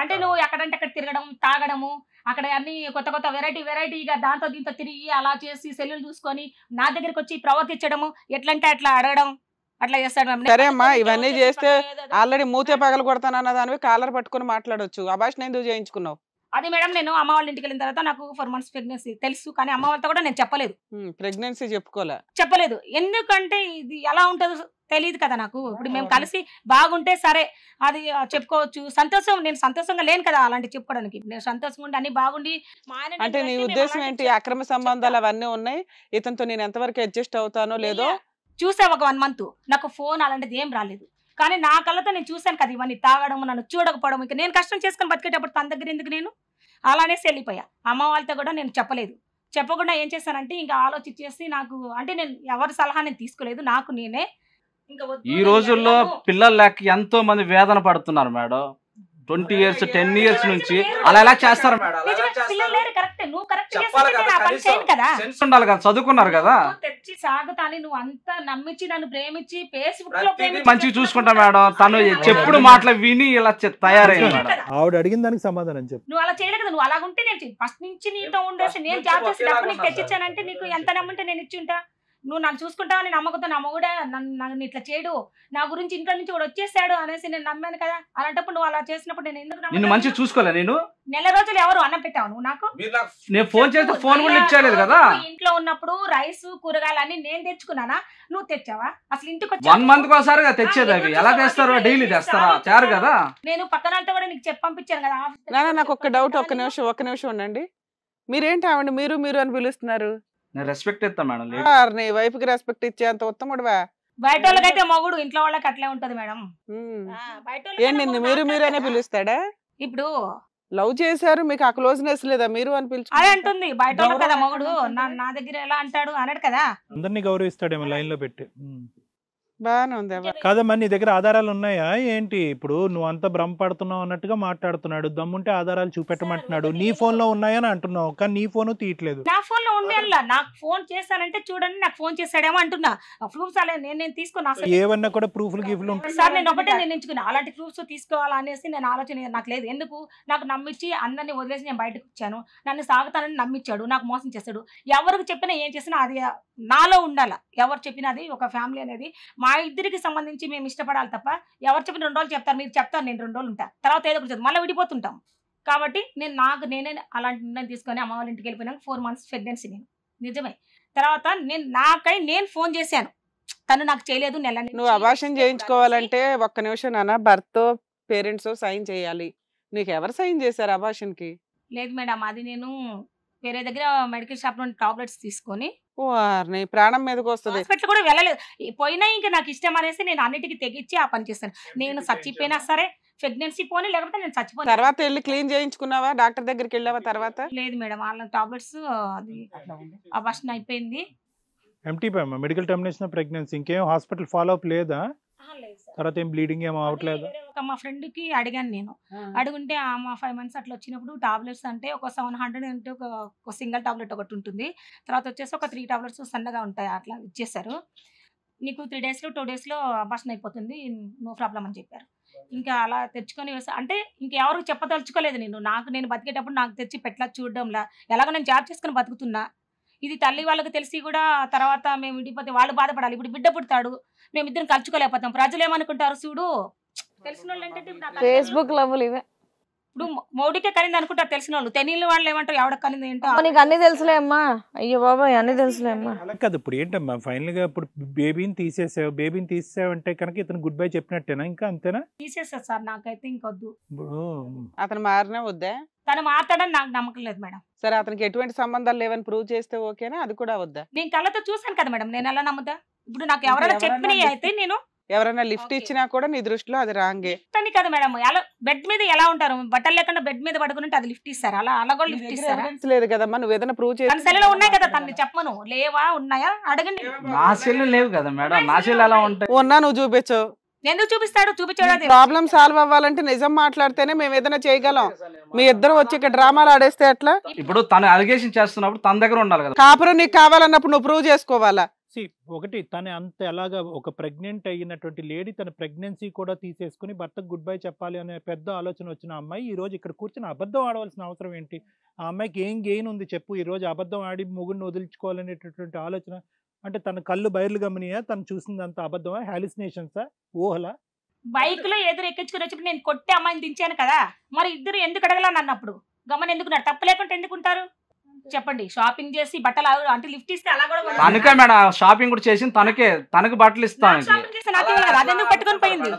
అంటే నువ్వు ఎక్కడంటే అక్కడ తిరగడం, తాగడము, అక్కడ అన్ని కొత్త కొత్త వెరైటీగా దాంతో దీంతో తిరిగి అలా చేసి సెల్లులు చూసుకొని నా దగ్గరికి వచ్చి ప్రవర్తించడము, ఎట్లంటే అట్లా అడగడం, అట్లా చేస్తాడు. సరే అమ్మా, ఇవన్నీ చేస్తే ఆల్రెడీ మూతే పగలు కొడతానన్న దానివి కాలర్ పట్టుకుని మాట్లాడొచ్చు. అభాషణ ఎందుకు చేయించుకున్నావు? అది మేడం, నేను అమ్మ వాళ్ళ ఇంటికి వెళ్ళిన తర్వాత నాకు 4 months ప్రెగ్నెన్సీ తెలుసు, కానీ అమ్మ వాళ్ళతో కూడా నేను ప్రెగ్నెన్సీ చెప్పలేదు. ఎందుకంటే ఇది ఎలా ఉంటుందో తెలియదు కదా నాకు. ఇప్పుడు మేము కలిసి బాగుంటే సరే అది చెప్పుకోవచ్చు. నేను సంతోషంగా లేను కదా అలాంటి చెప్పుకోవడానికి. నేను సంతోషంగా ఉండి అన్ని బాగుండి అంటే నీ ఉద్దేశం ఏంటి? అక్రమ సంబంధాలు అవన్నీ ఉన్నాయి, ఇతనితో నేను ఎంతవరకు అడ్జస్ట్ అవుతానో లేదో చూసా. ఒక 1 month నాకు ఫోన్ అలాంటిది ఏం రాలేదు, కానీ నా కళ్ళతో నేను చూశాను కదా ఇవన్నీ తాగడం, నన్ను చూడకపోవడం. ఇంకా నేను కష్టం చేసుకొని బతికేటప్పుడు తన దగ్గర ఎందుకు నేను అలానే వెళ్ళిపోయా. అమ్మ వాళ్ళతో కూడా నేను చెప్పకుండా ఏం చేశానంటే ఇంకా ఆలోచించేసి నాకు అంటే నేను ఎవరి సలహా నేను తీసుకోలేదు, నాకు నేనే. ఈ రోజుల్లో పిల్లలు లేక ఎంతో మంది వేదన పడుతున్నారు మేడం. 20 years 10 years నుంచి అలా ఎలా చేస్తారు మేడం? ఉండాలి కదా, చదువుకున్నారు కదా. తెచ్చి సాగుతాని నువ్వు అంతా నమ్మించి నన్ను ప్రేమించి ఫేస్బుక్ లో మంచిగా చూసుకుంటా మేడం. తను చెప్పుడు మాటలు విని ఇలా తయారైంది మేడం. ఆవిడ అడిగిన దానికి సమాధానం చెప్పు. నువ్వు అలా చేయలేదు కదా. నువ్వు అలా ఉంటే నేను ఫస్ట్ నుంచి నీతో ఉండేసి నేను జాబ్ చేసి డబ్బు నీకు తెచ్చిచ్చానంటే నీకు ఎంత నమ్ముంటే నేను ఇచ్చి ఉంటా. నువ్వు నన్ను చూసుకుంటావని నమ్మకంతో నా మొగుడే నన్ను ఇట్లా చేయడు, నా గురించి ఇంట్లో నుంచి కూడా వచ్చేసాడు అనేసి నేను నమ్మాను కదా. అలాంటప్పుడు నువ్వు అలా చేసినప్పుడు నేను ఎందుకు నిన్ను మంచిగా చూసుకోలే? నేను నెల రోజులు ఎవరు అన్నం పెట్టావు నువ్వు నాకు? నేను ఫోన్ చేస్తే ఫోన్ కూడా ఇచ్చేయలేదు కదా. ఇంట్లో ఉన్నప్పుడు రైస్ కూరగాయలు అన్ని నేను తెచ్చుకున్నానా, నువ్వు తెచ్చావా? అసలు ఇంటికి 1 month ఒకసారి తెచ్చేది. అవి ఎలా తెస్తారు? డైలీ తెస్తారా? తయారు కదా. నేను పక్కన వాళ్ళతో కూడా నీకు పంపించాను కదా. నాకు ఒక డౌట్, ఒక్క నిమిషం ఉండండి. మీరేంటి ఆవిడ మీరు అని పిలుస్తున్నారు? నేను రెస్పెక్ట్ ఇస్తా మేడం. నీ వైఫ్ కి రెస్పెక్ట్ ఇచ్చే అంత ఉత్తముడువా? బయట వాళ్ళకైతే మొగుడు, ఇంట్లో వాళ్ళకి అట్లే ఉంటది మేడం. ఏంటి మీరు అనే పిలుస్తాడా? ఇప్పుడు లవ్ చేశారు, మీకు ఆ క్లోజ్నెస్ లేదా? మీరు అని పిలుచు అదే అంటుంది. బయట వాళ్ళు కదా మొగుడు, నా దగ్గర ఎలా అంటాడు అన్నాడు కదా. అందరినీ గౌరవిస్తాడేమో లైన్ లో పెట్టి. బాగానే ఉంది. కాదమ్మా, నీ దగ్గర ఆధారాలు ఉన్నాయా ఏంటి? ఇప్పుడు నువ్వు అంత భ్రమపడుతున్నావు అన్నట్టుగా మాట్లాడుతున్నాడు. దమ్ముంటే ఆధారాలు చూపెట్టమంటున్నాడు. నీ ఫోన్ లో ఉన్నాయని అంటున్నావు, కానీ నీ ఫోన్ తీయట్లేదు. నా ఫోన్ లో ఉండేలా నాకు ఫోన్ చేశానంటే చూడండి, నాకు ఫోన్ చేశాడేమో అంటున్నా. ప్రూఫ్స్ అలా నేను తీసుకున్నా. ఏవన్నా కూడా ప్రూఫ్లు గిఫ్లు ఉంటాయి సార్, నేను ఒకటే నిర్ణయించుకున్నా, అలాంటి ప్రూఫ్స్ తీసుకోవాలనేసి నేను ఆలోచన నాకు లేదు. ఎందుకు? నాకు నమ్మించి అందరినీ వదిలేసి నేను బయటకు వచ్చాను, నన్ను సాగుతానని నమ్మించాడు, నాకు మోసం చేశాడు. ఎవరికి చెప్పినా ఏం చేసినా అది నాలో ఉండాల. ఎవరు చెప్పినా అది ఒక ఫ్యామిలీ అనేది మా ఇద్దరికి సంబంధించి మేము ఇష్టపడాలి తప్ప ఎవరు చెప్పిన 2 రోజులు చెప్తారు, మీరు చెప్తారు, నేను 2 రోజులు ఉంటా, తర్వాత ఏదో ఒకటి మళ్ళీ విడిపోతుంటాం. కాబట్టి నేనే అలాంటి నిర్ణయం తీసుకొని అమ్మ వాళ్ళ ఇంటికి వెళ్ళిపోయినాక 4 months ప్రెగ్నెన్సీ నేను నిజమే. తర్వాత నేను ఫోన్ చేశాను, తను నాకు చేయలేదు. నువ్వు అబార్షన్ చేయించుకోవాలంటే ఒక్క నిమిషం నాన్న, భర్త పేరెంట్స్ సైన్ చేయాలి. నీకు ఎవరు సైన్ చేశారు అబార్షన్ కి? లేదు మేడం, అది నేను వేరే దగ్గర మెడికల్ షాప్ నుండి టాబ్లెట్స్ తీసుకొని ప్రాణం మీదకి వస్తుంది. హాస్పిటల్ కూడా వెళ్ళలేదు. పోయినా ఇంకా నాకు ఇష్టం అనేసి నేను అన్నిటికీ తెగించి ఆ పని చేస్తాను. నేను చచ్చిపోయినా సరే ప్రెగ్నెన్సీ పోనీ, లేకపోతే నేను చచ్చిపోయిన తర్వాత వెళ్ళి క్లీన్ చేయించుకున్నావా? డాక్టర్ దగ్గరికి వెళ్ళావా తర్వాత? లేదు మేడం, వాళ్ళ టాబ్లెట్స్ అది అబార్షన్ అయిపోయింది. Empty medical termination pregnancy. ఇంకేం హాస్పిటల్ ఫాలో అప్ లేదా? తర్వాత ఏం బ్లీడింగ్ ఏమో అవట్లేదు? మా ఫ్రెండ్ కి అడిగాను నేను, అడుగుంటే మా 5 months అట్లా వచ్చినప్పుడు టాబ్లెట్స్ అంటే ఒక 700 అంటే ఒక సింగిల్ టాబ్లెట్ ఒకటి ఉంటుంది, తర్వాత వచ్చేసి ఒక 3 టాబ్లెట్స్ సన్నగా ఉంటాయి, అట్లా ఇచ్చేసారు. నీకు 3 days 2 days అబార్షన్ అయిపోతుంది, నో ప్రాబ్లం అని చెప్పారు. ఇంకా అలా తెచ్చుకొని అంటే ఇంకెవరికి చెప్పదలుచుకోలేదు. నేను బతికేటప్పుడు నాకు తెచ్చి పెట్టలా చూడడంలా, ఎలాగో నేను జాబ్ చేసుకుని బతుకుతున్నా. ఇది తల్లి వాళ్ళకి తెలిసి కూడా తర్వాత మేము విడిపోతే వాళ్ళు బాధపడాలి. ఇప్పుడు బిడ్డ పుడతాడు, మేమిద్దరం కలుచుకోలేకపోతాం, ప్రజలు ఏమనుకుంటారు చూడు. తెలిసిన వాళ్ళు ఏంటంటే ఫేస్బుక్ లవ్లు ఇవే. ఇప్పుడు మౌడికే కనింది అనుకుంటారు తెలిసిన వాళ్ళు, తెలియని వాళ్ళు ఏమంటారు ఎవడ కనింది ఏంటో. నీకు అన్ని తెలుసులే అమ్మా. అయ్యో బాబాయ్, అన్ని తెలుసులే అమ్మా. అలా కాదు. ఇప్పుడు ఏంటమ్మా ఫైనల్ గా ఇప్పుడు బేబీని తీసేసావు అంటే కనుక ఇతను గుడ్ బై చెప్పినట్టేనా? ఇంకా అంతేనా? తీసేస్తారు సార్, నాకైతే ఇంకొద్దు. అతను మారినా వద్దా? తను మాట్లాడని నాకు నమ్మకం లేదు మేడం. సరే అతనికి ఎటువంటి సంబంధాలు లేవని ప్రూవ్ చేస్తే ఓకేనా, అది కూడా వద్దా? నేను కళ్ళతో చూసాను కదా మేడం, నేను ఎలా నమ్ముతా? ఇప్పుడు నాకు ఎవరైనా చెప్పినవి అయితే నేను ఎవరైనా లిఫ్ట్ ఇచ్చినా కూడా నీ దృష్టిలో అది రాంగే అని కదా మేడం. ఎలా బెడ్ మీద ఎలా ఉంటారు, బట్టలు లేకుండా బెడ్ మీద పడుకుంటే అది లిఫ్ట్ ఇస్తారా? అలా కూడా లిఫ్ట్ ఇస్తారా? లేదు కదమ్మా, నువ్వు ఏదైనా ప్రూవ్ తన చేసి సెల్లో ఉన్నాయి కదా, తనని చెప్పను. లేవా ఉన్నాయా అడగండి. నా సెల్లు లేవు కదా మేడం, నా సెల్లు ఎలా ఉంటాయి? ఉన్నా నువ్వు చూపించు. ఎందుకు చూపిస్తాడు? చూపించాడు. ప్రాబ్లం సాల్వ్ అవ్వాలంటే నిజం మాట్లాడితేనే మేము ఏదైనా చేయగలం. మీ ఇద్దరు వచ్చి ఇక్కడ డ్రామాలు ఆడేస్తే ఎట్లా? ఇప్పుడు తను అలిగేషన్ చేస్తున్నప్పుడు తన దగ్గర ఉండాలి కదా. కాపురం నీకు కావాలన్నప్పుడు నువ్వు ప్రూవ్ చేసుకోవాలా? ఒకటి తను అంత ఎలాగా ఒక ప్రెగ్నెంట్ అయినటువంటి లేడీ తన ప్రెగ్నెన్సీ కూడా తీసేసుకుని భర్తకు గుడ్ బై చెప్పాలి అనే పెద్ద ఆలోచన వచ్చిన అమ్మాయి ఈ రోజు ఇక్కడ కూర్చొని అబద్ధం ఆడవలసిన అవసరం ఏంటి? ఆ అమ్మాయికి ఏం గెయిన్ ఉంది చెప్పు? ఈ రోజు అబద్ధం ఆడి మొగుడిని వదిలించుకోవాలనేటటువంటి ఆలోచన అంటే తన కళ్ళు బయర్లు గమనియా? తను చూసిందంత అబద్ధమా? హాలిసినేషన్సా? ఊహలా? బైక్ లో ఎదురు ఎక్కించుకుని వచ్చి నేను కొట్టి అమ్మాయిని దించాను కదా, మరి ఇద్దరు ఎందుకు అడగలని అన్నప్పుడు గమని ఎందుకున్నారు? తప్పు లేకుండా ఎందుకుంటారు చెప్పండి? షాపింగ్ చేసి బట్టలు అంటే లిఫ్ట్ ఇస్తే అలా కూడా తనకే మేడం షాపింగ్ కూడా చేసి తనకు బట్టలు ఇస్తాను. షాపింగ్ చేస్తే నాకు ఇవ్వాలి కదా, అదెందుకు పట్టుకొని పోయింది?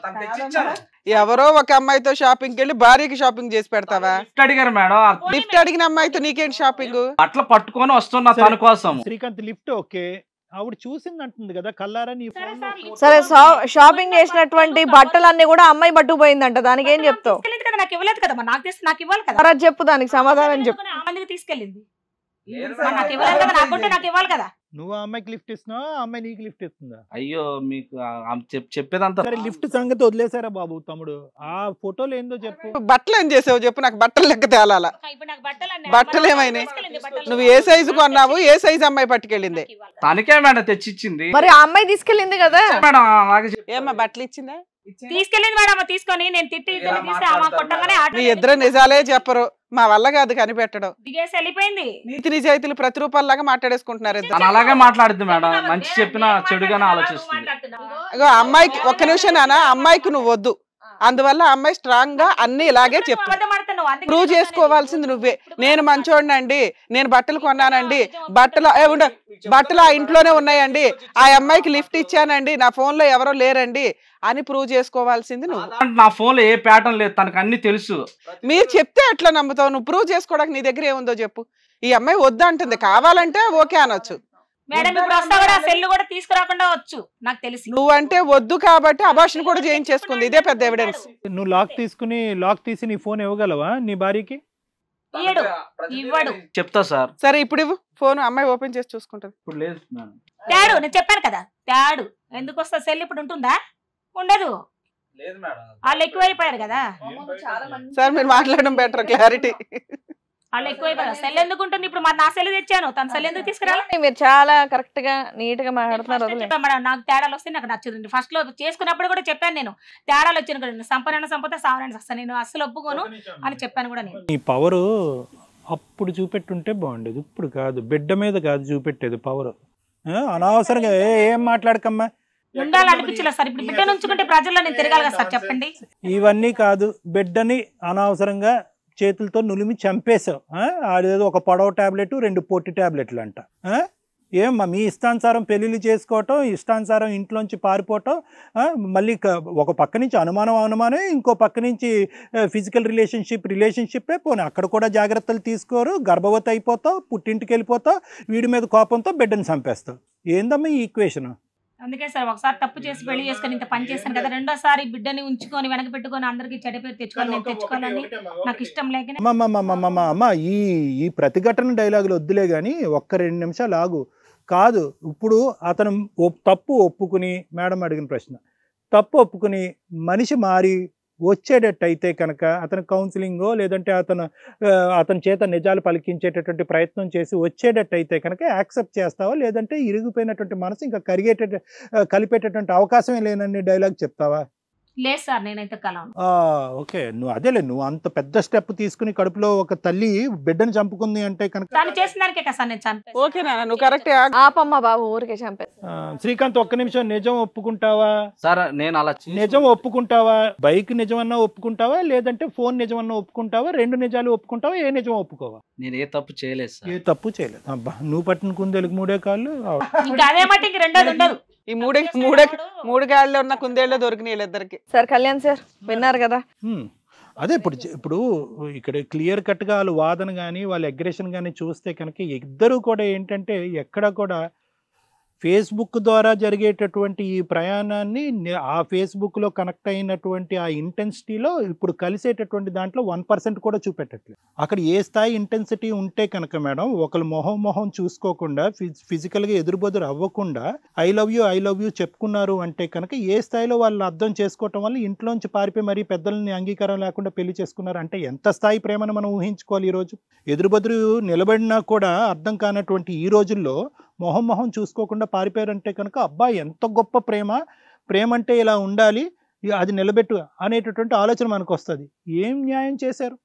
ఎవరో ఒక అమ్మాయితో షాపింగ్ వెళ్ళి భార్యకి షాపింగ్ చేసి పెడతావా? లిఫ్ట్ అడిగారు మేడం, లిఫ్ట్ అడిగిన అమ్మాయితో నీకేంటి షాపింగ్? బట్టలు పట్టుకొని వస్తున్నా తన కోసం. శ్రీకాంత్ లిఫ్ట్ ఓకే, ఆవిడ చూసింది అంటుంది కదా కల్లారా నీ ఫోన్ లో. సరే షాపింగ్ చేసినటువంటి బట్టలన్నీ కూడా అమ్మాయి పట్టుకుపోయిందంట, దానికి ఏం చెప్తావు? కదా, నాకు ఇవ్వలేదు కదా, మరి నాకు తెస్తే నాకు ఇవ్వాలి కదా. మరి అది చెప్పు, దానికి సమాధానం చెప్పు. ఆ మందికి తీసుకెళ్ళింది, మరి నాకు ఇవ్వలేదు కదా, నాకుంటే నాకు ఇవ్వాలి కదా. నువ్వు ఆ అమ్మాయికి లిఫ్ట్ ఇస్తున్నావు, ఆ అమ్మాయి నీకు లిఫ్ట్ ఇస్తుందా? అయ్యో మీకు చెప్పేదంతా సరే లిఫ్ట్ సంగతి వదిలేసారా బాబు తమ్ముడు? ఆ ఫోటోలు ఏందో చెప్పు. బట్టలు ఏం చేసావు చెప్పు? నాకు బట్టలు లెక్క తేలాలా? ఇప్పుడు నాకు బట్టలు బట్టలు ఏమైనాయి? నువ్వు ఏ సైజు కొన్నావు? ఏ సైజు అమ్మాయి పట్టుకెళ్ళింది? తనకే మేడం తెచ్చిచ్చింది. మరి ఆ అమ్మాయి తీసుకెళ్ళింది కదా మేడం అలాగే ఏమ్మా బట్టలు ఇచ్చిందా? తీసుకెళ్ళింది మేడం, తీసుకొని నేను తిట్టి ఇద్దరు తీస్తే అమ్మ కొట్టగానే మీ ఇద్దరు నిజాలే చెప్పరు, మా వల్ల కాదు కనిపెట్టడం. దిగేసి వెళ్ళిపోయింది. నీతి నిజాయితీలు ప్రతిరూపాల్లాగా మాట్లాడేసుకుంటున్నారు ఇద్దరు. తను అలాగే మాట్లాడుద్ది మేడం, మంచి చెప్పినా చెడుగానే ఆలోచిస్తుంది. ఇగో అమ్మాయికి ఒక్క నిమిషం నాన్న, అమ్మాయికి నువ్వు వద్దు, అందువల్ల అమ్మాయి స్ట్రాంగ్ గా అన్ని ఇలాగే చెప్పు. ప్రూవ్ చేసుకోవాల్సింది నువ్వే. నేను మంచోడినండి, నేను బట్టలు కొన్నానండి, బట్టలు ఆ ఇంట్లోనే ఉన్నాయండి, ఆ అమ్మాయికి లిఫ్ట్ ఇచ్చానండి, నా ఫోన్ లో ఎవరో లేరండి అని ప్రూవ్ చేసుకోవాల్సింది నువ్వు. నా ఫోన్ లో ఏ ప్యాటర్న్ లేదు, తనకు అన్ని తెలుసు. మీరు చెప్తే ఎట్లా నమ్ముతావు? నువ్వు ప్రూవ్ చేసుకోవడానికి నీ దగ్గర ఏముందో చెప్పు. ఈ అమ్మాయి వద్దు అంటుంది, కావాలంటే ఓకే అనొచ్చు. మేడం ఇప్పుడు వస్తా కూడా సెల్ కూడా తీసుకురాకుండా వచ్చు నాకు తెలిసి. నువ్వంటే వద్దు కాబట్టి అబార్షన్ కూడా చేయించేసుకుంది, ఇదే పెద్ద ఎవిడెన్స్. నువ్వు లాక్ తీసి నీ ఫోన్ ఇవ్వగలవా నీ భార్యకి? ఇవ్వడు. చెప్తా సార్. సరే ఇప్పుడు ఇవ్వు ఫోన్, అమ్మాయి ఓపెన్ చేసి చూసుకుంటది. ఇప్పుడు లేదు మేడం. తేడు నేను చెప్పాను కదా, తేడు ఎందుకు వస్తా? సెల్ ఇప్పుడు ఉంటుందా? ఉండదు. లేదు మేడం, వాళ్ళు ఎక్కువైపోయారు కదా. సార్ మీరు మాట్లాడడం బెటర్, క్లారిటీ. వాళ్ళు ఎక్కువైపోయారు. సెల్ ఎందుకు ఉంటుంది? ఇప్పుడు మరి నా సెల్ తెచ్చాను, తన సెల్ ఎందుకు తీసుకురాలి? మీరు చాలా కరెక్ట్ గా నీట్ గా మాట్లాడుతున్నారు. మేడం నాకు తేడాలు వస్తే నాకు నచ్చదు. ఫస్ట్ లో చేసుకున్నప్పుడు కూడా చెప్పాను, నేను తేడాలు వచ్చిన కూడా సంపద సావనని వస్తాను, నేను అస్సలు ఒప్పుకోను అని చెప్పాను కూడా నేను. నీ పవరు అప్పుడు చూపెట్టుంటే బాగుండేది, ఇప్పుడు కాదు. బిడ్డ మీద కాదు చూపెట్టేది పవర్. అనవసరంగా ఏం మాట్లాడకమ్మా. ఉండాలనిపించలేదు సార్. ఇప్పుడు బిడ్డ నుంచుకుంటే ప్రజల్లో నేను తిరగాలి కదా సార్, చెప్పండి. ఇవన్నీ కాదు, బిడ్డని అనవసరంగా చేతులతో నులిమి చంపేశావు. ఆడేదో ఒక పొడవ టాబ్లెట్ 2 పొట్టి టాబ్లెట్లు అంట. ఏమ్మా మీ ఇష్టానుసారం పెళ్ళిళ్ళు చేసుకోవటం, ఇష్టానుసారం ఇంట్లోంచి పారిపోవటం, మళ్ళీ ఒక పక్క నుంచి అనుమానం, ఇంకో పక్క నుంచి ఫిజికల్ రిలేషన్షిప్పే పోనీ అక్కడ కూడా జాగ్రత్తలు తీసుకోరు, గర్భవతి అయిపోతావు, పుట్టింటికి వెళ్ళిపోతావు, వీడి మీద కోపంతో బిడ్డని చంపేస్తావు. ఏందమ్మా ఈ ఈక్వేషన్? అందుకే సార్ ఒకసారి తప్పు చేసి పెళ్లి చేసుకొని ఇంత పని చేశాను కదా, రెండోసారి బిడ్డని ఉంచుకొని వెనక పెట్టుకొని అందరికి చెడ్డ పేరు తెచ్చుకోవాలని నాకు ఇష్టం లేక. అమ్మా ఈ ప్రతిఘటన డైలాగులు వద్దులే కానీ ఒక్క 2 నిమిషాలు ఆగు. కాదు, ఇప్పుడు అతను తప్పు ఒప్పుకుని, మేడం అడిగిన ప్రశ్న, తప్పు ఒప్పుకుని మనిషి మారి వచ్చేటట్టయితే కనుక అతను కౌన్సిలింగో లేదంటే అతని చేత నిజాలు పలికించేటటువంటి ప్రయత్నం చేసి వచ్చేటట్టయితే కనుక యాక్సెప్ట్ చేస్తావా? లేదంటే ఇరిగిపోయినటువంటి మనసు ఇంకా కలిపేటటువంటి అవకాశమే లేనని డైలాగ్ చెప్తావా? లేదు సార్, నేనైతే కలవను. ఓకే, నువ్వు అదేలే, నువ్వు అంత పెద్ద స్టెప్ తీసుకుని కడుపులో ఒక తల్లి బిడ్డను చంపుకుంది అంటే కనుక తను చేసిన దానికే కదా సార్ నేను చంపేది. ఓకేనా, నువ్వు కరెక్ట్. ఆపమ్మ బాబు, ఊరికే చంపే. శ్రీకాంత్ ఒక్క నిమిషం, నిజం ఒప్పుకుంటావా సార్? నేను అలా నిజం ఒప్పుకుంటావా? బైక్ నిజమన్నా ఒప్పుకుంటావా? లేదంటే ఫోన్ నిజమన్నా ఒప్పుకుంటావా? 2 నిజాలు ఒప్పుకుంటావా? ఏ నిజం ఒప్పుకోవా? నేను ఏ తప్పు చేయలేదు సార్. ఏ తప్పు చేయలేదు. అబ్బా, నువ్వు పట్టిన కుందేలకు 3 కాళ్ళు. ఇంకా అదే మాట, ఇంక రెండోది ఉండదు. ఈ మూడు గాళ్ళలో ఉన్న కుందేళ్ళు దొరికినాయి వీళ్ళిద్దరికి. సార్ కళ్యాణ్ సార్ విన్నారు కదా, అదే ఇప్పుడు ఇక్కడ క్లియర్ కట్గా వాళ్ళు వాదన కానీ వాళ్ళ అగ్రెషన్ కానీ చూస్తే కనుక ఇద్దరు కూడా ఏంటంటే ఎక్కడ కూడా ఫేస్బుక్ ద్వారా జరిగేటటువంటి ఈ ప్రయాణాన్ని ఆ ఫేస్బుక్లో కనెక్ట్ అయినటువంటి ఆ ఇంటెన్సిటీలో ఇప్పుడు కలిసేటటువంటి దాంట్లో 1% కూడా చూపెట్టట్లేదు. అక్కడ ఏ స్థాయి ఇంటెన్సిటీ ఉంటే కనుక మేడం ఒకళ్ళు మొహం చూసుకోకుండా ఫిజికల్గా ఎదురుబెదురు అవ్వకుండా ఐ లవ్ యూ చెప్పుకున్నారు అంటే కనుక ఏ స్థాయిలో వాళ్ళు అర్థం చేసుకోవటం వల్ల ఇంట్లోంచి పారిపోయి మరీ పెద్దలని అంగీకారం లేకుండా పెళ్లి చేసుకున్నారు అంటే ఎంత స్థాయి ప్రేమను మనం ఊహించుకోవాలి. ఈరోజు ఎదురుబెదురు నిలబడినా కూడా అర్థం కానటువంటి ఈ రోజుల్లో మొహం చూసుకోకుండా పారిపోయారంటే కనుక అబ్బా ఎంత గొప్ప ప్రేమ అంటే ఇలా ఉండాలి అది నిలబెట్టు అనేటటువంటి ఆలోచన మనకు వస్తుంది. ఏం న్యాయం చేశారు,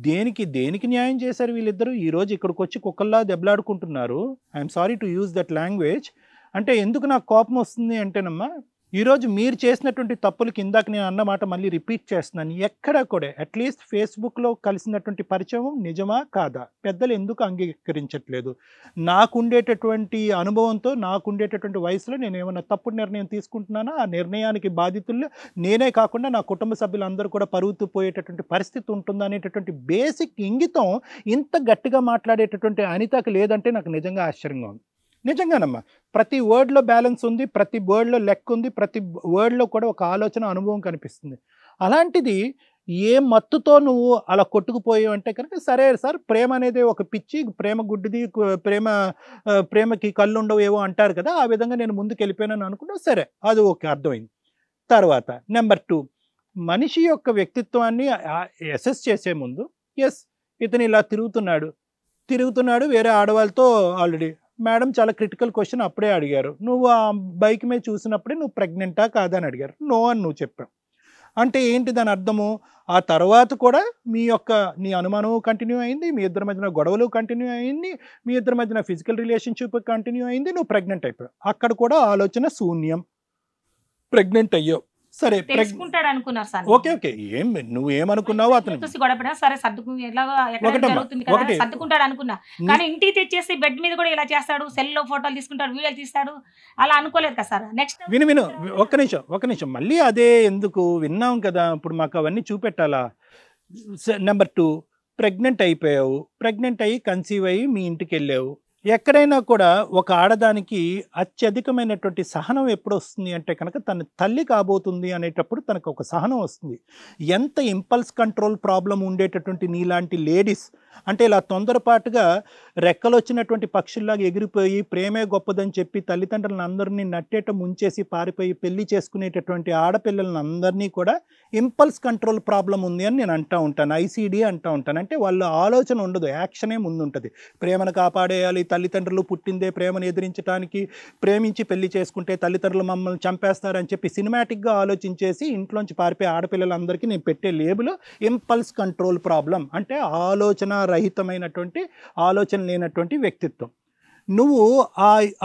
దేనికి న్యాయం చేశారు వీళ్ళిద్దరూ? ఈరోజు ఇక్కడికి వచ్చి కుక్కల్లా దెబ్బలాడుకుంటున్నారు. I'm sorry to use that language. అంటే ఎందుకు నాకు కోపం వస్తుంది అంటేనమ్మా ఈరోజు మీరు చేసినటువంటి తప్పులకి ఇందాక నేను అన్నమాట మళ్ళీ రిపీట్ చేస్తున్నాను. ఎక్కడ కూడా అట్లీస్ట్ ఫేస్బుక్లో కలిసినటువంటి పరిచయం నిజమా కాదా పెద్దలు ఎందుకు అంగీకరించట్లేదు? నాకుండేటటువంటి అనుభవంతో నాకుండేటటువంటి వయసులో నేను ఏమైనా తప్పుడు నిర్ణయం తీసుకుంటున్నానా? ఆ నిర్ణయానికి బాధితులు నేనే కాకుండా నా కుటుంబ సభ్యులందరూ కూడా పరుగుతూ పోయేటటువంటి పరిస్థితి ఉంటుందా అనేటటువంటి బేసిక్ ఇంగితం ఇంత గట్టిగా మాట్లాడేటటువంటి అనితకు లేదంటే నాకు నిజంగా ఆశ్చర్యంగా ఉంది. నిజంగానమ్మా ప్రతి వర్డ్లో బ్యాలెన్స్ ఉంది, ప్రతి వర్డ్లో లెక్క ఉంది, ప్రతి వర్డ్లో కూడా ఒక ఆలోచన అనుభవం కనిపిస్తుంది. అలాంటిది ఏ మత్తుతో నువ్వు అలా కొట్టుకుపోయావు అంటే కనుక సరే సార్ ప్రేమ అనేది ఒక పిచ్చి, ప్రేమ గుడ్డిది, ప్రేమకి కళ్ళు ఉండవు ఏవో అంటారు కదా, ఆ విధంగా నేను ముందుకు వెళ్ళిపోయానని అనుకున్నా. సరే అది ఓకే అర్థమైంది. తర్వాత నెంబర్ 2 మనిషి యొక్క వ్యక్తిత్వాన్ని అసెస్ చేసే ముందు ఇతను ఇలా తిరుగుతున్నాడు వేరే ఆడవాళ్ళతో ఆల్రెడీ మేడం చాలా క్రిటికల్ క్వశ్చన్ అప్పుడే అడిగారు. నువ్వు ఆ బైక్ మీద చూసినప్పుడే నువ్వు ప్రెగ్నెంటా కాదా అని అడిగారు. నో అని నువ్వు చెప్పావు. అంటే ఏంటి దాని అర్థము? ఆ తర్వాత కూడా నీ అనుమానం కంటిన్యూ అయింది, మీ ఇద్దరి మధ్యన గొడవలు కంటిన్యూ అయింది, మీ ఇద్దరి మధ్యన ఫిజికల్ రిలేషన్షిప్ కంటిన్యూ అయింది, నువ్వు ప్రెగ్నెంట్ అయిపోయావు. అక్కడ కూడా ఆలోచన శూన్యం. ప్రెగ్నెంట్ అయ్యావు సరే తెలుసుకుంటాడు అనుకున్నారు సార్. ఓకే నువ్వు ఏమనుకున్నావు అతను గొడవపడినా సరే సర్దుకుంటాడు అనుకున్నా. కానీ ఇంటికి తెచ్చేసి బెడ్ మీద కూడా ఇలా చేస్తాడు, సెల్లో ఫోటోలు తీసుకుంటాడు, వీడియోలు తీస్తాడు, అలా అనుకోలేదు కదా సార్. నెక్స్ట్ విను ఒక్క నిమిషం మళ్ళీ అదే ఎందుకు విన్నాం కదా, ఇప్పుడు మాకు అవన్నీ చూపెట్టాలా? నెంబర్ 2 ప్రెగ్నెంట్ అయిపోయావు, ప్రెగ్నెంట్ అయ్యి కన్సీవ్ అయ్యి మీ ఇంటికి వెళ్ళావు. ఎక్కడైనా కూడా ఒక ఆడదానికి అత్యధికమైనటువంటి సహనం ఎప్పుడు వస్తుంది అంటే కనుక తన తల్లి కాబోతుంది అనేటప్పుడు తనకు ఒక సహనం వస్తుంది. ఎంత ఇంపల్స్ కంట్రోల్ ప్రాబ్లం ఉండేటటువంటి నీలాంటి లేడీస్ అంటే ఇలా తొందరపాటుగా రెక్కలు వచ్చినటువంటి పక్షుల్లాగా ఎగిరిపోయి ప్రేమే గొప్పదని చెప్పి తల్లిదండ్రులను అందరినీ నట్టేట ముంచేసి పారిపోయి పెళ్లి చేసుకునేటటువంటి ఆడపిల్లలను అందరినీ కూడా ఇంపల్స్ కంట్రోల్ ప్రాబ్లం ఉంది అని నేను అంటూ ఉంటాను. ఐసీడీ అంటూ ఉంటాను. అంటే వాళ్ళ ఆలోచన ఉండదు, యాక్షనే ముందు ఉంటుంది. ప్రేమను కాపాడేయాలి, తల్లిదండ్రులు పుట్టిందే ప్రేమను ఎదిరించడానికి, ప్రేమించి పెళ్లి చేసుకుంటే తల్లిదండ్రులు మమ్మల్ని చంపేస్తారని చెప్పి సినిమాటిక్గా ఆలోచించేసి ఇంట్లోంచి పారిపోయే ఆడపిల్లలందరికీ నేను పెట్టే లేబుల్ ఇంపల్స్ కంట్రోల్ ప్రాబ్లం. అంటే ఆలోచన రహితమైనటువంటి ఆలోచన లేనటువంటి వ్యక్తిత్వం. నువ్వు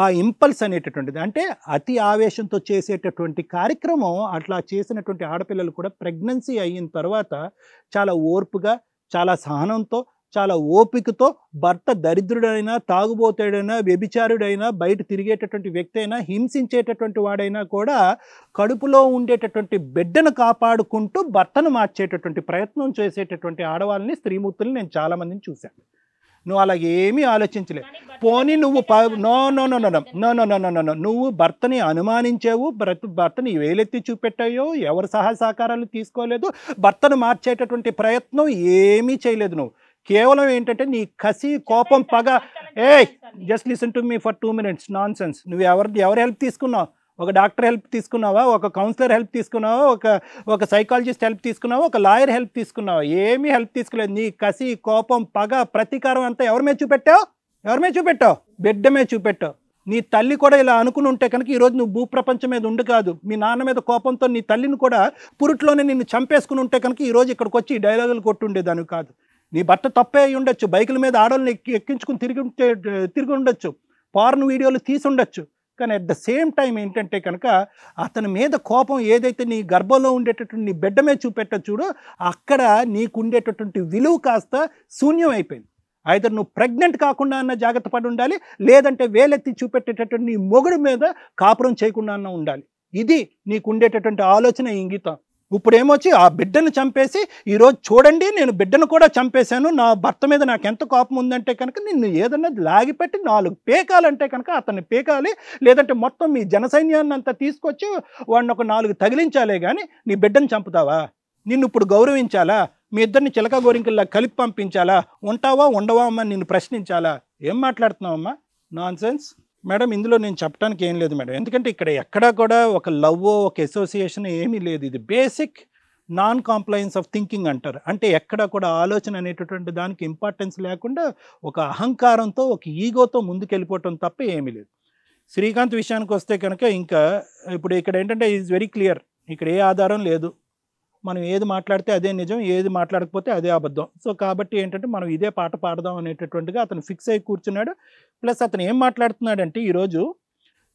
ఆ ఇంపల్స్ అనేటటువంటిది అంటే అతి ఆవేశంతో చేసేటటువంటి కార్యక్రమం అట్లా చేసినటువంటి ఆడపిల్లలు కూడా ప్రెగ్నెన్సీ అయిన తర్వాత చాలా ఓర్పుగా, చాలా సహనంతో, చాలా ఓపికతో భర్త దరిద్రుడైనా, తాగుబోతాడైనా, వ్యభిచారుడైనా, బయట తిరిగేటటువంటి వ్యక్తి అయినా, హింసించేటటువంటి వాడైనా కూడా కడుపులో ఉండేటటువంటి బిడ్డను కాపాడుకుంటూ భర్తను మార్చేటటువంటి ప్రయత్నం చేసేటటువంటి ఆడవాళ్ళని, స్త్రీమూర్తుల్ని నేను చాలామందిని చూశాను. నువ్వు అలాగే ఏమీ ఆలోచించలేదు. పోనీ నువ్వు నువ్వు భర్తని అనుమానించావు, భర్తని వేలెత్తి చూపెట్టాయో, ఎవరు సహాయ సహకారాలు తీసుకోలేదు, భర్తను మార్చేటటువంటి ప్రయత్నం ఏమీ చేయలేదు. నువ్వు కేవలం ఏంటంటే నీ కసి, కోపం, పగ. Just listen to me for 2 minutes non sense. నువ్వు ఎవరి హెల్ప్ తీసుకున్నావు? ఒక డాక్టర్ హెల్ప్ తీసుకున్నావా? ఒక కౌన్సిలర్ హెల్ప్ తీసుకున్నావా? ఒక సైకాలజిస్ట్ హెల్ప్ తీసుకున్నావా? ఒక లాయర్ హెల్ప్ తీసుకున్నావా? ఏమీ హెల్ప్ తీసుకోలేదు. నీ కసి, కోపం, పగ, ప్రతీకారం అంతా ఎవరి మీద చూపెట్టావు? బిడ్డ మీద చూపెట్టావు. నీ తల్లి కూడా ఇలా అనుకుని ఉంటే కనుక ఈరోజు నువ్వు భూప్రపంచం మీద ఉండు కాదు. మీ నాన్న మీద కోపంతో నీ తల్లిని కూడా పురుట్లోనే నిన్ను చంపేసుకుని ఉంటే కనుక ఈరోజు ఇక్కడికి వచ్చి డైలాగులు కొట్టుండేదాన్ని కాదు. నీ భర్త తప్పే అయి ఉండొచ్చు, బైకుల మీద ఆడవాళ్ళని ఎక్కించుకుని తిరిగి ఉండొచ్చు, పార్న్ వీడియోలు తీసి ఉండొచ్చు. కానీ అట్ ద సేమ్ టైం ఏంటంటే కనుక అతని మీద కోపం ఏదైతే నీ గర్భంలో ఉండేటటువంటి నీ బిడ్డ మీద చూపెట్టో చూడో అక్కడ నీకు ఉండేటటువంటి విలువ కాస్త శూన్యం అయిపోయింది. అయితే నువ్వు ప్రెగ్నెంట్ కాకుండా అన్న జాగ్రత్త పడి ఉండాలి, లేదంటే వేలెత్తి చూపెట్టేటటువంటి నీ మొగుడు మీద కాపురం చేయకుండా అన్న ఉండాలి. ఇది నీకు ఉండేటటువంటి ఆలోచన, ఇంగితం. ఇప్పుడు ఏమొచ్చి ఆ బిడ్డను చంపేసి ఈరోజు చూడండి నేను బిడ్డను కూడా చంపేశాను, నా భర్త మీద నాకు ఎంత కోపం ఉందంటే కనుక నిన్ను ఏదన్నా లాగిపెట్టి 4 పేకాలంటే కనుక అతన్ని పేకాలి, లేదంటే మొత్తం మీ జనసైన్యాన్ని అంతా తీసుకొచ్చి వాడిని ఒక 4 తగిలించాలే కానీ నీ బిడ్డను చంపుతావా? నిన్ను ఇప్పుడు గౌరవించాలా? మీ ఇద్దరిని చిలక గోరింకల్లా కలిపి పంపించాలా? ఉంటావా ఉండవా అమ్మా నిన్ను ప్రశ్నించాలా? ఏం మాట్లాడుతున్నావమ్మా? Non sense madam. ఇందులో నేను చెప్పడానికి ఏం లేదు మేడం, ఎందుకంటే ఇక్కడ ఎక్కడా కూడా ఒక లవ్ ఒక అసోసియేషన్ ఏమీ లేదు. ఇది basic non compliance of thinking అంటారు. అంటే ఎక్కడ కూడా ఆలోచన అనేటటువంటి దానికి ఇంపార్టెన్స్ లేకుండా ఒక అహంకారంతో ఒక ఈగోతో ముందుకెళ్ళిపోవటం తప్ప ఏమీ లేదు. శ్రీకాంత్ విషయానికి వస్తే కనుక ఇంకా ఇప్పుడు ఇక్కడ ఏంటంటే ఈజ్ వెరీ క్లియర్, ఇక్కడ ఏ ఆధారం లేదు, మనం ఏది మాట్లాడితే అదే నిజం, ఏది మాట్లాడకపోతే అదే అబద్ధం. సో కాబట్టి ఏంటంటే మనం ఇదే పాట పాడదాం అనేటటువంటిగా అతను ఫిక్స్ అయి కూర్చున్నాడు. ప్లస్ అతను ఏం మాట్లాడుతున్నాడంటే ఈరోజు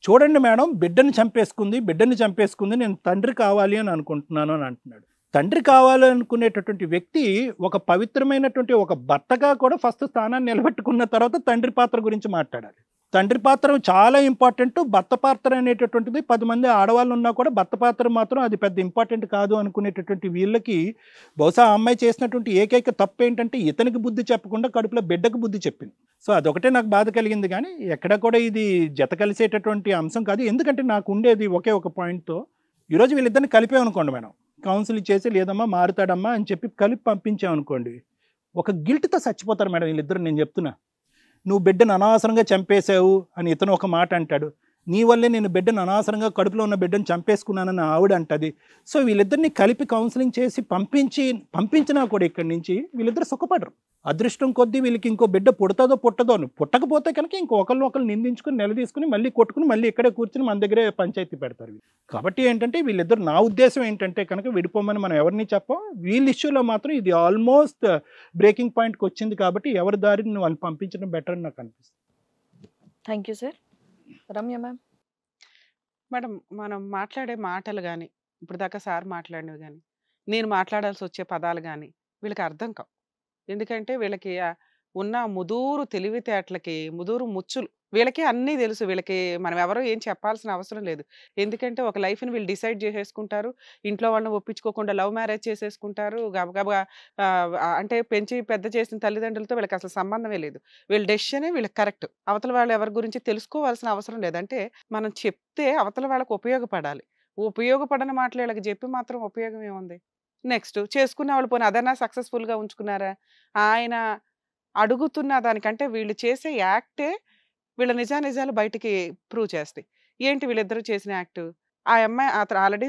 చూడండి మేడం బిడ్డని చంపేసుకుంది, నేను తండ్రి కావాలి అని అనుకుంటున్నాను అని అంటున్నాడు. తండ్రి కావాలనుకునేటటువంటి వ్యక్తి ఒక పవిత్రమైనటువంటి ఒక భర్తగా కూడా ఫస్ట్ స్థానాన్ని నిలబెట్టుకున్న తర్వాత తండ్రి పాత్ర గురించి మాట్లాడాలి. తండ్రి పాత్ర చాలా ఇంపార్టెంట్. భర్త పాత్ర అనేటటువంటిది 10 మంది ఆడవాళ్ళు ఉన్నా కూడా భర్త పాత్ర మాత్రం అది పెద్ద ఇంపార్టెంట్ కాదు అనుకునేటటువంటి వీళ్ళకి బహుశా ఆ అమ్మాయి చేసినటువంటి ఏకైక తప్పు ఏంటంటే ఇతనికి బుద్ధి చెప్పకుండా కడుపులో బిడ్డకు బుద్ధి చెప్పింది. సో అదొకటే నాకు బాధ కలిగింది, కానీ ఎక్కడ కూడా ఇది జత కలిసేటటువంటి అంశం కాదు. ఎందుకంటే నాకు ఉండేది ఒకే ఒక పాయింట్తో, ఈరోజు వీళ్ళిద్దరిని కలిపేమనుకోండి మేడం, కౌన్సిలింగ్ చేసి లేదమ్మా మారుతాడమ్మా అని చెప్పి కలిపి పంపించామనుకోండి, ఒక గిల్ట్తో చచ్చిపోతారు మేడం వీళ్ళిద్దరు. నేను చెప్తున్నా, నువ్వు బిడ్డను అనవసరంగా చంపేశావు అని ఇతను ఒక మాట అంటాడు, నీ వల్లే నేను బిడ్డను అనవసరంగా కడుపులో ఉన్న బిడ్డను చంపేసుకున్నానని ఆవిడ అంటది. సో వీళ్ళిద్దరిని కలిపి కౌన్సిలింగ్ చేసి పంపించినా కూడా ఇక్కడి నుంచి వీళ్ళిద్దరు సుఖపడరు. అదృష్టం కొద్దీ వీళ్ళకి ఇంకో బిడ్డ పుడతాదో పుట్టదో అని, పుట్టకపోతే కనుక ఒకరిని నిందించుకుని నిలదీసుకుని మళ్ళీ కొట్టుకుని మళ్ళీ ఇక్కడే కూర్చుని మన దగ్గరే పంచాయతీ పెడతారు. కాబట్టి ఏంటంటే వీళ్ళిద్దరు, నా ఉద్దేశం ఏంటంటే కనుక విడిపోమని మనం ఎవరిని చెప్పం. వీళ్ళ ఇష్యూలో మాత్రం ఇది ఆల్మోస్ట్ బ్రేకింగ్ పాయింట్కి వచ్చింది కాబట్టి ఎవరి దారిని వాళ్ళు పంపించడం బెటర్ అని నాకు అనిపిస్తుంది. Thank you sir. Ramya ma'am. Madam, మనం మాట్లాడే మాటలు కానీ ఇప్పుడు దాకా సార్ మాట్లాడినవి కానీ నేను మాట్లాడాల్సి వచ్చే పదాలు కానీ వీళ్ళకి అర్థం కావు. ఎందుకంటే వీళ్ళకి ఉన్న ముదూరు తెలివితేటలకి ముదూరు ముచ్చులు వీళ్ళకి అన్నీ తెలుసు. వీళ్ళకి మనం ఎవరో ఏం చెప్పాల్సిన అవసరం లేదు. ఎందుకంటే ఒక లైఫ్ని వీళ్ళు డిసైడ్ చేసేసుకుంటారు. ఇంట్లో వాళ్ళని ఒప్పించుకోకుండా లవ్ మ్యారేజ్ చేసేసుకుంటారు. గబగబా అంటే పెంచి పెద్ద చేసిన తల్లిదండ్రులతో వీళ్ళకి అసలు సంబంధమే లేదు. వీళ్ళ డెసిషనే వీళ్ళకి కరెక్ట్. అవతల వాళ్ళు ఎవరి గురించి తెలుసుకోవాల్సిన అవసరం లేదంటే మనం చెప్తే అవతల వాళ్ళకి ఉపయోగపడాలి. ఉపయోగపడని మాటలు వీళ్ళకి చెప్పి మాత్రం ఉపయోగం ఏముంది? నెక్స్ట్ చేసుకున్న వాళ్ళు పోనీ అదన్నా సక్సెస్ఫుల్గా ఉంచుకున్నారా? ఆయన అడుగుతున్న దానికంటే వీళ్ళు చేసే యాక్టే వీళ్ళ నిజాలు బయటికి ప్రూవ్ చేస్తాయి. ఏంటి వీళ్ళిద్దరూ చేసిన యాక్ట్? ఆ అమ్మాయి అతను ఆల్రెడీ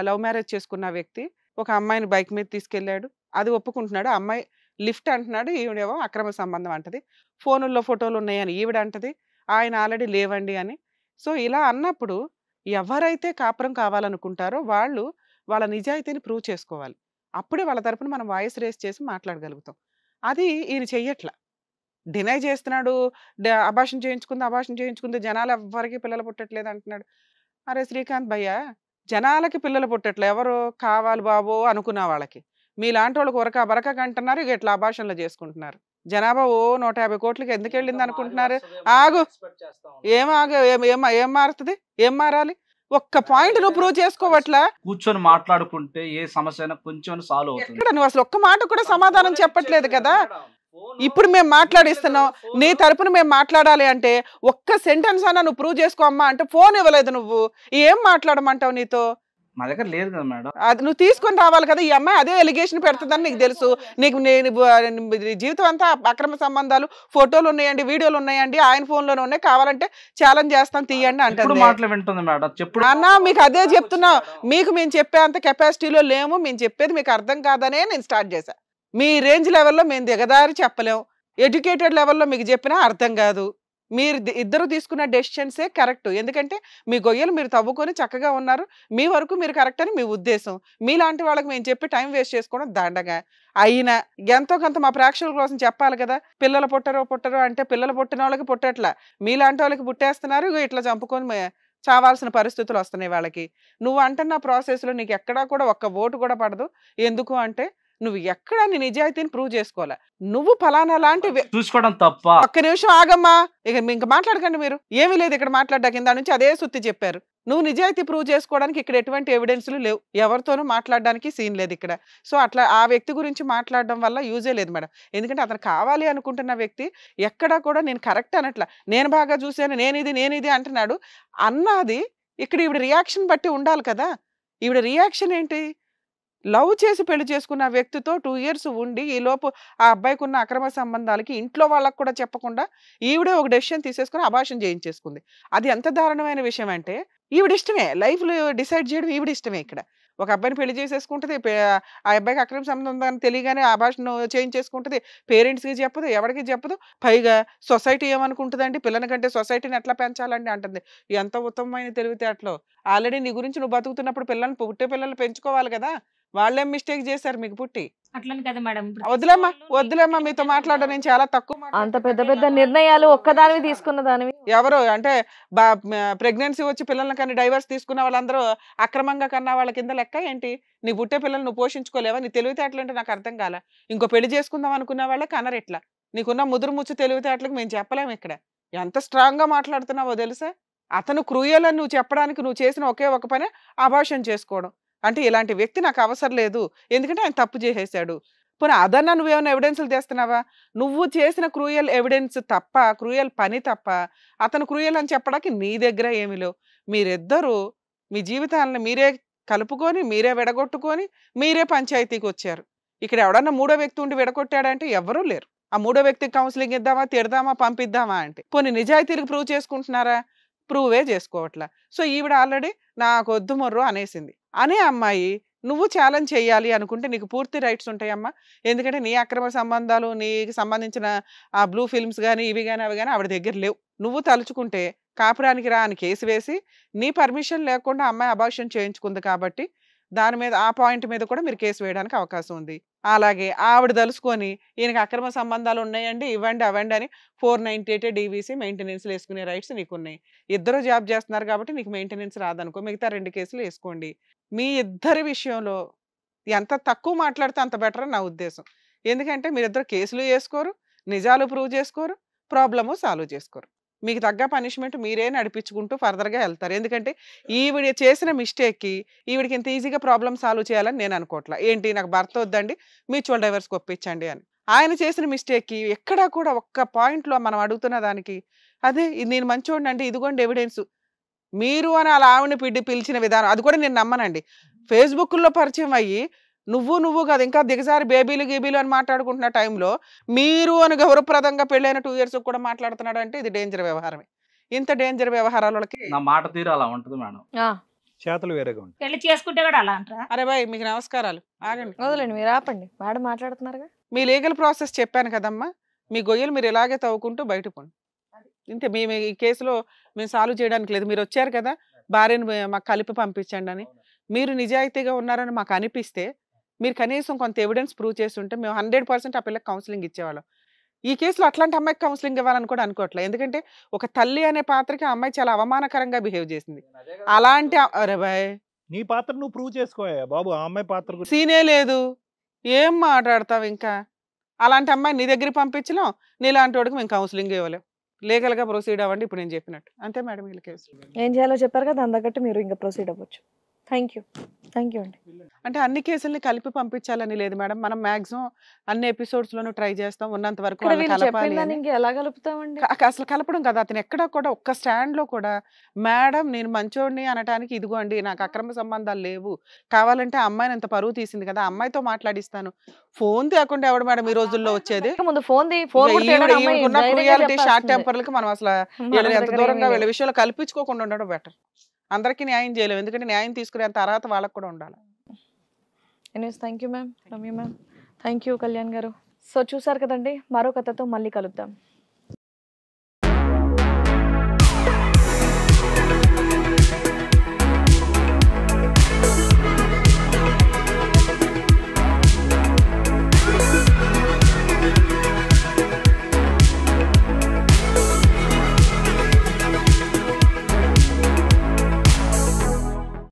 లవ్ మ్యారేజ్ చేసుకున్న వ్యక్తి ఒక అమ్మాయిని బైక్ మీద తీసుకెళ్ళాడు, అది ఒప్పుకుంటున్నాడు. అమ్మాయి లిఫ్ట్ అంటున్నాడు, ఈవిడేమో అక్రమ సంబంధం అంటది. ఫోనుల్లో ఫోటోలు ఉన్నాయని ఈవిడ అంటది, ఆయన ఆల్రెడీ లేవండి అని. సో ఇలా అన్నప్పుడు ఎవరైతే కాపురం కావాలనుకుంటారో వాళ్ళు వాళ్ళ నిజాయితీని ప్రూవ్ చేసుకోవాలి. అప్పుడే వాళ్ళ తరపున మనం వాయిస్ రేస్ చేసి మాట్లాడగలుగుతాం. అది ఈయన చెయ్యట్లా, డినై చేస్తున్నాడు. అబార్షన్ చేయించుకుంది, జనాలు ఎవ్వరికి పిల్లలు పుట్టట్లేదు అంటున్నాడు. అరే శ్రీకాంత్ భయ్య, జనాలకి పిల్లలు పుట్టట్లే, ఎవరు కావాలి బాబో అనుకున్న వాళ్ళకి. మీలాంటి వాళ్ళకి ఉరక బరక అంటున్నారు, ఇక ఇట్లా అబార్షన్లు చేసుకుంటున్నారు. జనాభా 150 కోట్లకి ఎందుకు వెళ్ళింది అనుకుంటున్నారు? ఆగు, ఏం మారుతుంది? ఏం మారాలి? ఒక్క పాయింట్ నువ్వు ప్రూవ్ చేసుకోవట్లా. కూర్చొని మాట్లాడుకుంటే ఏ సమస్య అయినా కొంచెం సాల్వ్ అవుతుంది. ఇక్కడ నువ్వు అసలు ఒక్క మాట కూడా సమాధానం చెప్పట్లేదు కదా. ఇప్పుడు మేము మాట్లాడిస్తున్నాం, నీ తరపున మేము మాట్లాడాలి అంటే ఒక్క సెంటెన్స్ అన్నా నువ్వు ప్రూవ్ చేసుకో అమ్మా అంటే ఫోన్ ఇవ్వలేదు. నువ్వు ఏం మాట్లాడమంటావు? నీతో మా దగ్గర లేదు కదా మేడం. అది నువ్వు తీసుకొని రావాలి కదా. ఈ అమ్మాయి అదే ఎలిగేషన్ పెడుతుందని నీకు తెలుసు. నీకు జీవితం అంతా అక్రమ సంబంధాలు, ఫోటోలు ఉన్నాయండి, వీడియోలు ఉన్నాయండి, ఆయన ఫోన్లోనే ఉన్నాయి, కావాలంటే ఛాలెంజ్ చేస్తాను తీయండి అంటే మాటలు వింటుంది మేడం. చెప్పు అన్నా, మీకు అదే చెప్తున్నా. మీకు మేము చెప్పే అంత కెపాసిటీలో లేము. మేము చెప్పేది మీకు అర్థం కాదనే నేను స్టార్ట్ చేశా. మీ రేంజ్ లెవెల్లో మేము దిగదారి చెప్పలేం. ఎడ్యుకేటెడ్ లెవెల్లో మీకు చెప్పినా అర్థం కాదు. మీరు ఇద్దరు తీసుకున్న డెసిషన్సే కరెక్ట్. ఎందుకంటే మీ గొయ్యలు మీరు తవ్వుకొని చక్కగా ఉన్నారు, మీ వరకు మీరు కరెక్ట్ అని మీ ఉద్దేశం. మీలాంటి వాళ్ళకి మేము చెప్పి టైం వేస్ట్ చేసుకోవడం దండగా. అయినా ఎంతో కొంత మా ప్రేక్షకుల కోసం చెప్పాలి కదా. పిల్లలు పుట్టరు అంటే పిల్లలు పుట్టిన వాళ్ళకి పుట్టట్లా, మీలాంటి వాళ్ళకి పుట్టేస్తున్నారు, ఇట్లా చంపుకొని చావాల్సిన పరిస్థితులు వస్తున్నాయి వాళ్ళకి. నువ్వు అంటున్న ప్రాసెస్లో నీకు ఎక్కడా కూడా ఒక్క ఓటు కూడా పడదు. ఎందుకు అంటే నువ్వు ఎక్కడ నీ నిజాయితీని ప్రూవ్ చేసుకోవాలా. నువ్వు ఫలానా లాంటి చూసుకోవడం తప్ప. ఒక్క నిమిషం ఆగమ్మా, ఇక ఇంకా మాట్లాడకండి. మీరు ఏమీ లేదు ఇక్కడ మాట్లాడ్డా, కింద నుంచి అదే సుత్తి చెప్పారు. నువ్వు నిజాయితీ ప్రూవ్ చేసుకోవడానికి ఇక్కడ ఎటువంటి ఎవిడెన్స్లు లేవు, ఎవరితోనూ మాట్లాడడానికి సీన్ లేదు ఇక్కడ. సో అట్లా ఆ వ్యక్తి గురించి మాట్లాడడం వల్ల యూజే లేదు మేడం. ఎందుకంటే అతను కావాలి అనుకుంటున్న వ్యక్తి ఎక్కడా కూడా నేను కరెక్ట్ అనట్లా, నేను బాగా చూశాను, నేను ఇది అంటున్నాడు అన్నది. ఇక్కడ ఈవిడ రియాక్షన్ బట్టి ఉండాలి కదా. ఈవిడ రియాక్షన్ ఏంటి? లవ్ చేసి పెళ్లి చేసుకున్న వ్యక్తితో 2 years ఉండి ఈలోపు ఆ అబ్బాయికి ఉన్న అక్రమ సంబంధాలకి ఇంట్లో వాళ్ళకు కూడా చెప్పకుండా ఈవిడే ఒక డెసిషన్ తీసేసుకుని అబార్షన్ చేయించేసుకుంది. అది ఎంత దారుణమైన విషయం అంటే, ఈవిడ ఇష్టమే లైఫ్లో డిసైడ్ చేయడం, ఈవిడ ఇష్టమే. ఇక్కడ ఒక అబ్బాయిని పెళ్లి చేసేసుకుంటుంది, ఆ అబ్బాయికి అక్రమ సంబంధం ఉందని తెలియగానే అబార్షన్ చేయించేసుకుంటుంది, పేరెంట్స్కి చెప్పదు, ఎవరికి చెప్పదు. పైగా సొసైటీ ఏమనుకుంటుందండి, పిల్లల కంటే సొసైటీని ఎట్లా పెంచాలండి అంటుంది. ఎంత ఉత్తమమైన తెలివితేటలో. ఆల్రెడీ నీ గురించి నువ్వు బతుకుతున్నప్పుడు పుట్టే పిల్లల్ని పెంచుకోవాలి కదా, వాళ్ళేం మిస్టేక్ చేశారు మీకు పుట్టి? అట్లని కదా మేడం. వద్దులేమ్మా మీతో మాట్లాడడం నేను చాలా తక్కువ. అంత పెద్ద పెద్ద నిర్ణయాలు ఒక్కదానివి తీసుకున్న దానివి ఎవరు అంటే ప్రెగ్నెన్సీ వచ్చి పిల్లల్ని కానీ డైవర్స్ తీసుకున్న వాళ్ళందరూ అక్రమంగా కన్నా వాళ్ళ కింద లెక్క ఏంటి? నీ పుట్టే పిల్లలు నువ్వు పోషించుకోలేవా? నీ తెలివితేటలు అంటే నాకు అర్థం కాల. ఇంకో పెళ్లి చేసుకుందాం అనుకున్న వాళ్ళే కనరెట్లా. నీకున్న ముచ్చు తెలివితేటలకు మేము చెప్పలేము ఇక్కడ. ఎంత స్ట్రాంగ్ గా మాట్లాడుతున్నావో తెలుసా? అతను క్రూయల్ అని నువ్వు చెప్పడానికి నువ్వు చేసిన ఒకే ఒక పని అబార్షన్ చేసుకోవడం. అంటే ఇలాంటి వ్యక్తి నాకు అవసరం లేదు, ఎందుకంటే ఆయన తప్పు చేసేసాడు. పోనీ అదన్నా నువ్వేమైనా ఎవిడెన్స్లు తెస్తున్నావా? నువ్వు చేసిన క్రూయల్ ఎవిడెన్స్ తప్ప, క్రూయల్ పని తప్ప అతను క్రూయల్ అని చెప్పడానికి నీ దగ్గర ఏమీ లేవు. మీరిద్దరూ మీ జీవితాలను మీరే కలుపుకొని, మీరే విడగొట్టుకొని, మీరే పంచాయతీకి వచ్చారు. ఇక్కడ ఎవడన్నా మూడో వ్యక్తి ఉండి విడగొట్టాడంటే ఎవరూ లేరు. ఆ మూడో వ్యక్తికి కౌన్సిలింగ్ ఇద్దామా, తిడదామా, పంపిద్దామా అంటే పోనీ నిజాయితీలకు ప్రూవ్ చేసుకుంటున్నారా? ప్రూవే చేసుకోవట్లా. సో ఈవిడ ఆల్రెడీ నాకు వద్దు మొర్రో అనేసింది. అనే అమ్మాయి నువ్వు ఛాలెంజ్ చేయాలి అనుకుంటే నీకు పూర్తి రైట్స్ ఉంటాయమ్మా. ఎందుకంటే నీ అక్రమ సంబంధాలు, నీకు సంబంధించిన ఆ బ్లూ ఫిల్మ్స్ కానీ ఇవి కానీ అవి కానీ ఆవిడ దగ్గర లేవు. నువ్వు తలుచుకుంటే కాపురానికి రా అని కేసు వేసి నీ పర్మిషన్ లేకుండా అమ్మాయి అబార్షన్ చేయించుకుంది కాబట్టి దాని మీద ఆ పాయింట్ మీద కూడా మీరు కేసు వేయడానికి అవకాశం ఉంది. అలాగే ఆవిడ తలుసుకొని ఈయనకి అక్రమ సంబంధాలు ఉన్నాయండి, ఇవ్వండి అవ్వండి అని 498 DVC మెయింటెనెన్స్లు వేసుకునే రైట్స్ నీకు ఉన్నాయి. ఇద్దరు జాబ్ చేస్తున్నారు కాబట్టి నీకు మెయింటెనెన్స్ రాదనుకో, మిగతా 2 కేసులు వేసుకోండి. మీ ఇద్దరి విషయంలో ఎంత తక్కువ మాట్లాడితే అంత బెటర్ అని నా ఉద్దేశం. ఎందుకంటే మీరిద్దరు కేసులు వేసుకోరు, నిజాలు ప్రూవ్ చేసుకోరు, ప్రాబ్లము సాల్వ్ చేసుకోరు. మీకు తగ్గ పనిష్మెంట్ మీరే నడిపించుకుంటూ ఫర్దర్గా వెళ్తారు. ఎందుకంటే ఈవిడ చేసిన మిస్టేక్కి ఈవిడికి ఇంత ఈజీగా ప్రాబ్లమ్ సాల్వ్ చేయాలని నేను అనుకోవట్లా. ఏంటి నాకు భర్త వద్దండి, మ్యూచువల్ డైవర్స్కి ఒప్పించండి అని. ఆయన చేసిన మిస్టేక్కి ఎక్కడా కూడా ఒక్క పాయింట్లో మనం అడుగుతున్న దానికి అదే నేను మంచోడిని అండి, ఇదిగోండి ఎవిడెన్స్ మీరు అని అలా ఆవిడని పిలిచిన విధానం అది కూడా నేను నమ్మనండి. ఫేస్బుక్లో పరిచయం అయ్యి నువ్వు కాదు ఇంకా దిగజారి బేబీలు అని మాట్లాడుకుంటున్న టైంలో మీరు అని గౌరవప్రదంగా పెళ్ళైన 2 years కూడా మాట్లాడుతున్నాడు అంటే ఇది డేంజర్ వ్యవహారమే. ఇంత డేంజర్ వ్యవహారాలకి నా మాట తీరు అలా ఉంటుంది మేడం. చేతలు వేరేగా ఉంటాయి. పెళ్లి చేసుకుంటే కూడా అలా అంటారా? అరే బాయ్ మీకు నమస్కారాలు, ఆగండి వదలండి, మీరు ఆపండి. మేడం మాట్లాడుతున్నారుగా. మీ లీగల్ ప్రాసెస్ చెప్పాను కదమ్మా, మీ గొయ్యలు మీరు ఇలాగే తవ్వుకుంటూ బయట పోండి. ఇంతే. మేము ఈ కేసులో మేము సాల్వ్ చేయడానికి లేదు. మీరు వచ్చారు కదా భార్యను మాకు కలిపి పంపించండి అని, మీరు నిజాయితీగా ఉన్నారని మాకు అనిపిస్తే మీరు కనీసం కొంత ఎవిడెన్స్ ప్రూవ్ చేసి ఉంటే మేము 100% ఆ పిల్లకి కౌన్సిలింగ్ ఇచ్చేవాళ్ళం. ఈ కేసులో అట్లాంటి అమ్మాయికి కౌన్సిలింగ్ ఇవ్వాలని కూడా అనుకోవట్లేదు. ఎందుకంటే ఒక తల్లి అనే పాత్రకి ఆ అమ్మాయి చాలా అవమానకరంగా బిహేవ్ చేసింది. అలాంటి అరే బాయ్ నీ పాత్ర నువ్వు ప్రూవ్ చేసుకోయా బాబు. ఆ అమ్మాయి పాత్ర గురించి సీనే లేదు, ఏం మాట్లాడతావు ఇంకా. అలాంటి అమ్మాయి నీ దగ్గరికి పంపించలేం, నీలాంటి వాడికి మేము కౌన్సిలింగ్ ఇవ్వలేం. లీగల్గా ప్రొసీడ్ అవ్వండి ఇప్పుడు నేను చెప్పినట్టు. అంతే మేడం వీళ్ళ కేసు. ఏం చేయాలో చెప్పారు కదా, దాని తగ్గట్టు మీరు ఇంకా ప్రొసీడ్ అవ్వచ్చు. థ్యాంక్ యూ అండి. అంటే అన్ని కేసుల్ని కలిపి పంపించాలని లేదు మేడం. మనం మాక్సిమం అన్ని ఎపిసోడ్స్ లోనూ ట్రై చేస్తాం ఉన్నంత వరకు ఇక్కడ వీళ్ళు కలపాలి చెప్పిన అని. దాన్ని ఎలా కలుపుతామండి? అసలు కలపడం కదా, అతను ఎక్కడా కూడా ఒక్క స్టాండ్ లో కూడా మేడం నేను మంచోడిని అనటానికి ఇదిగోండి నాకు అక్రమ సంబంధాలు లేవు, కావాలంటే అమ్మాయిని అంత పరువు తీసింది కదా అమ్మాయితో మాట్లాడిస్తాను. ఫోన్ తేకుండా ఎవడు మేడం ఈ రోజుల్లో వచ్చేది? ముందు ఫోన్ క్రూయాలిటీ షార్ట్ టెంపర్లకి మనం అసలు ఎంత దూరంగా వీళ్ళ విషయంలో కల్పించుకోకుండా ఉండడం బెటర్. అందరికీ న్యాయం చేయలేము, ఎందుకంటే న్యాయం తీసుకునేంత అర్హత వాళ్ళకు కూడా ఉండాలి. Thank you ma'am, Ramya ma'am, thank you Kalyan గారు. సో చూసారు కదండి, మరో కథతో మళ్ళీ కలుద్దాం.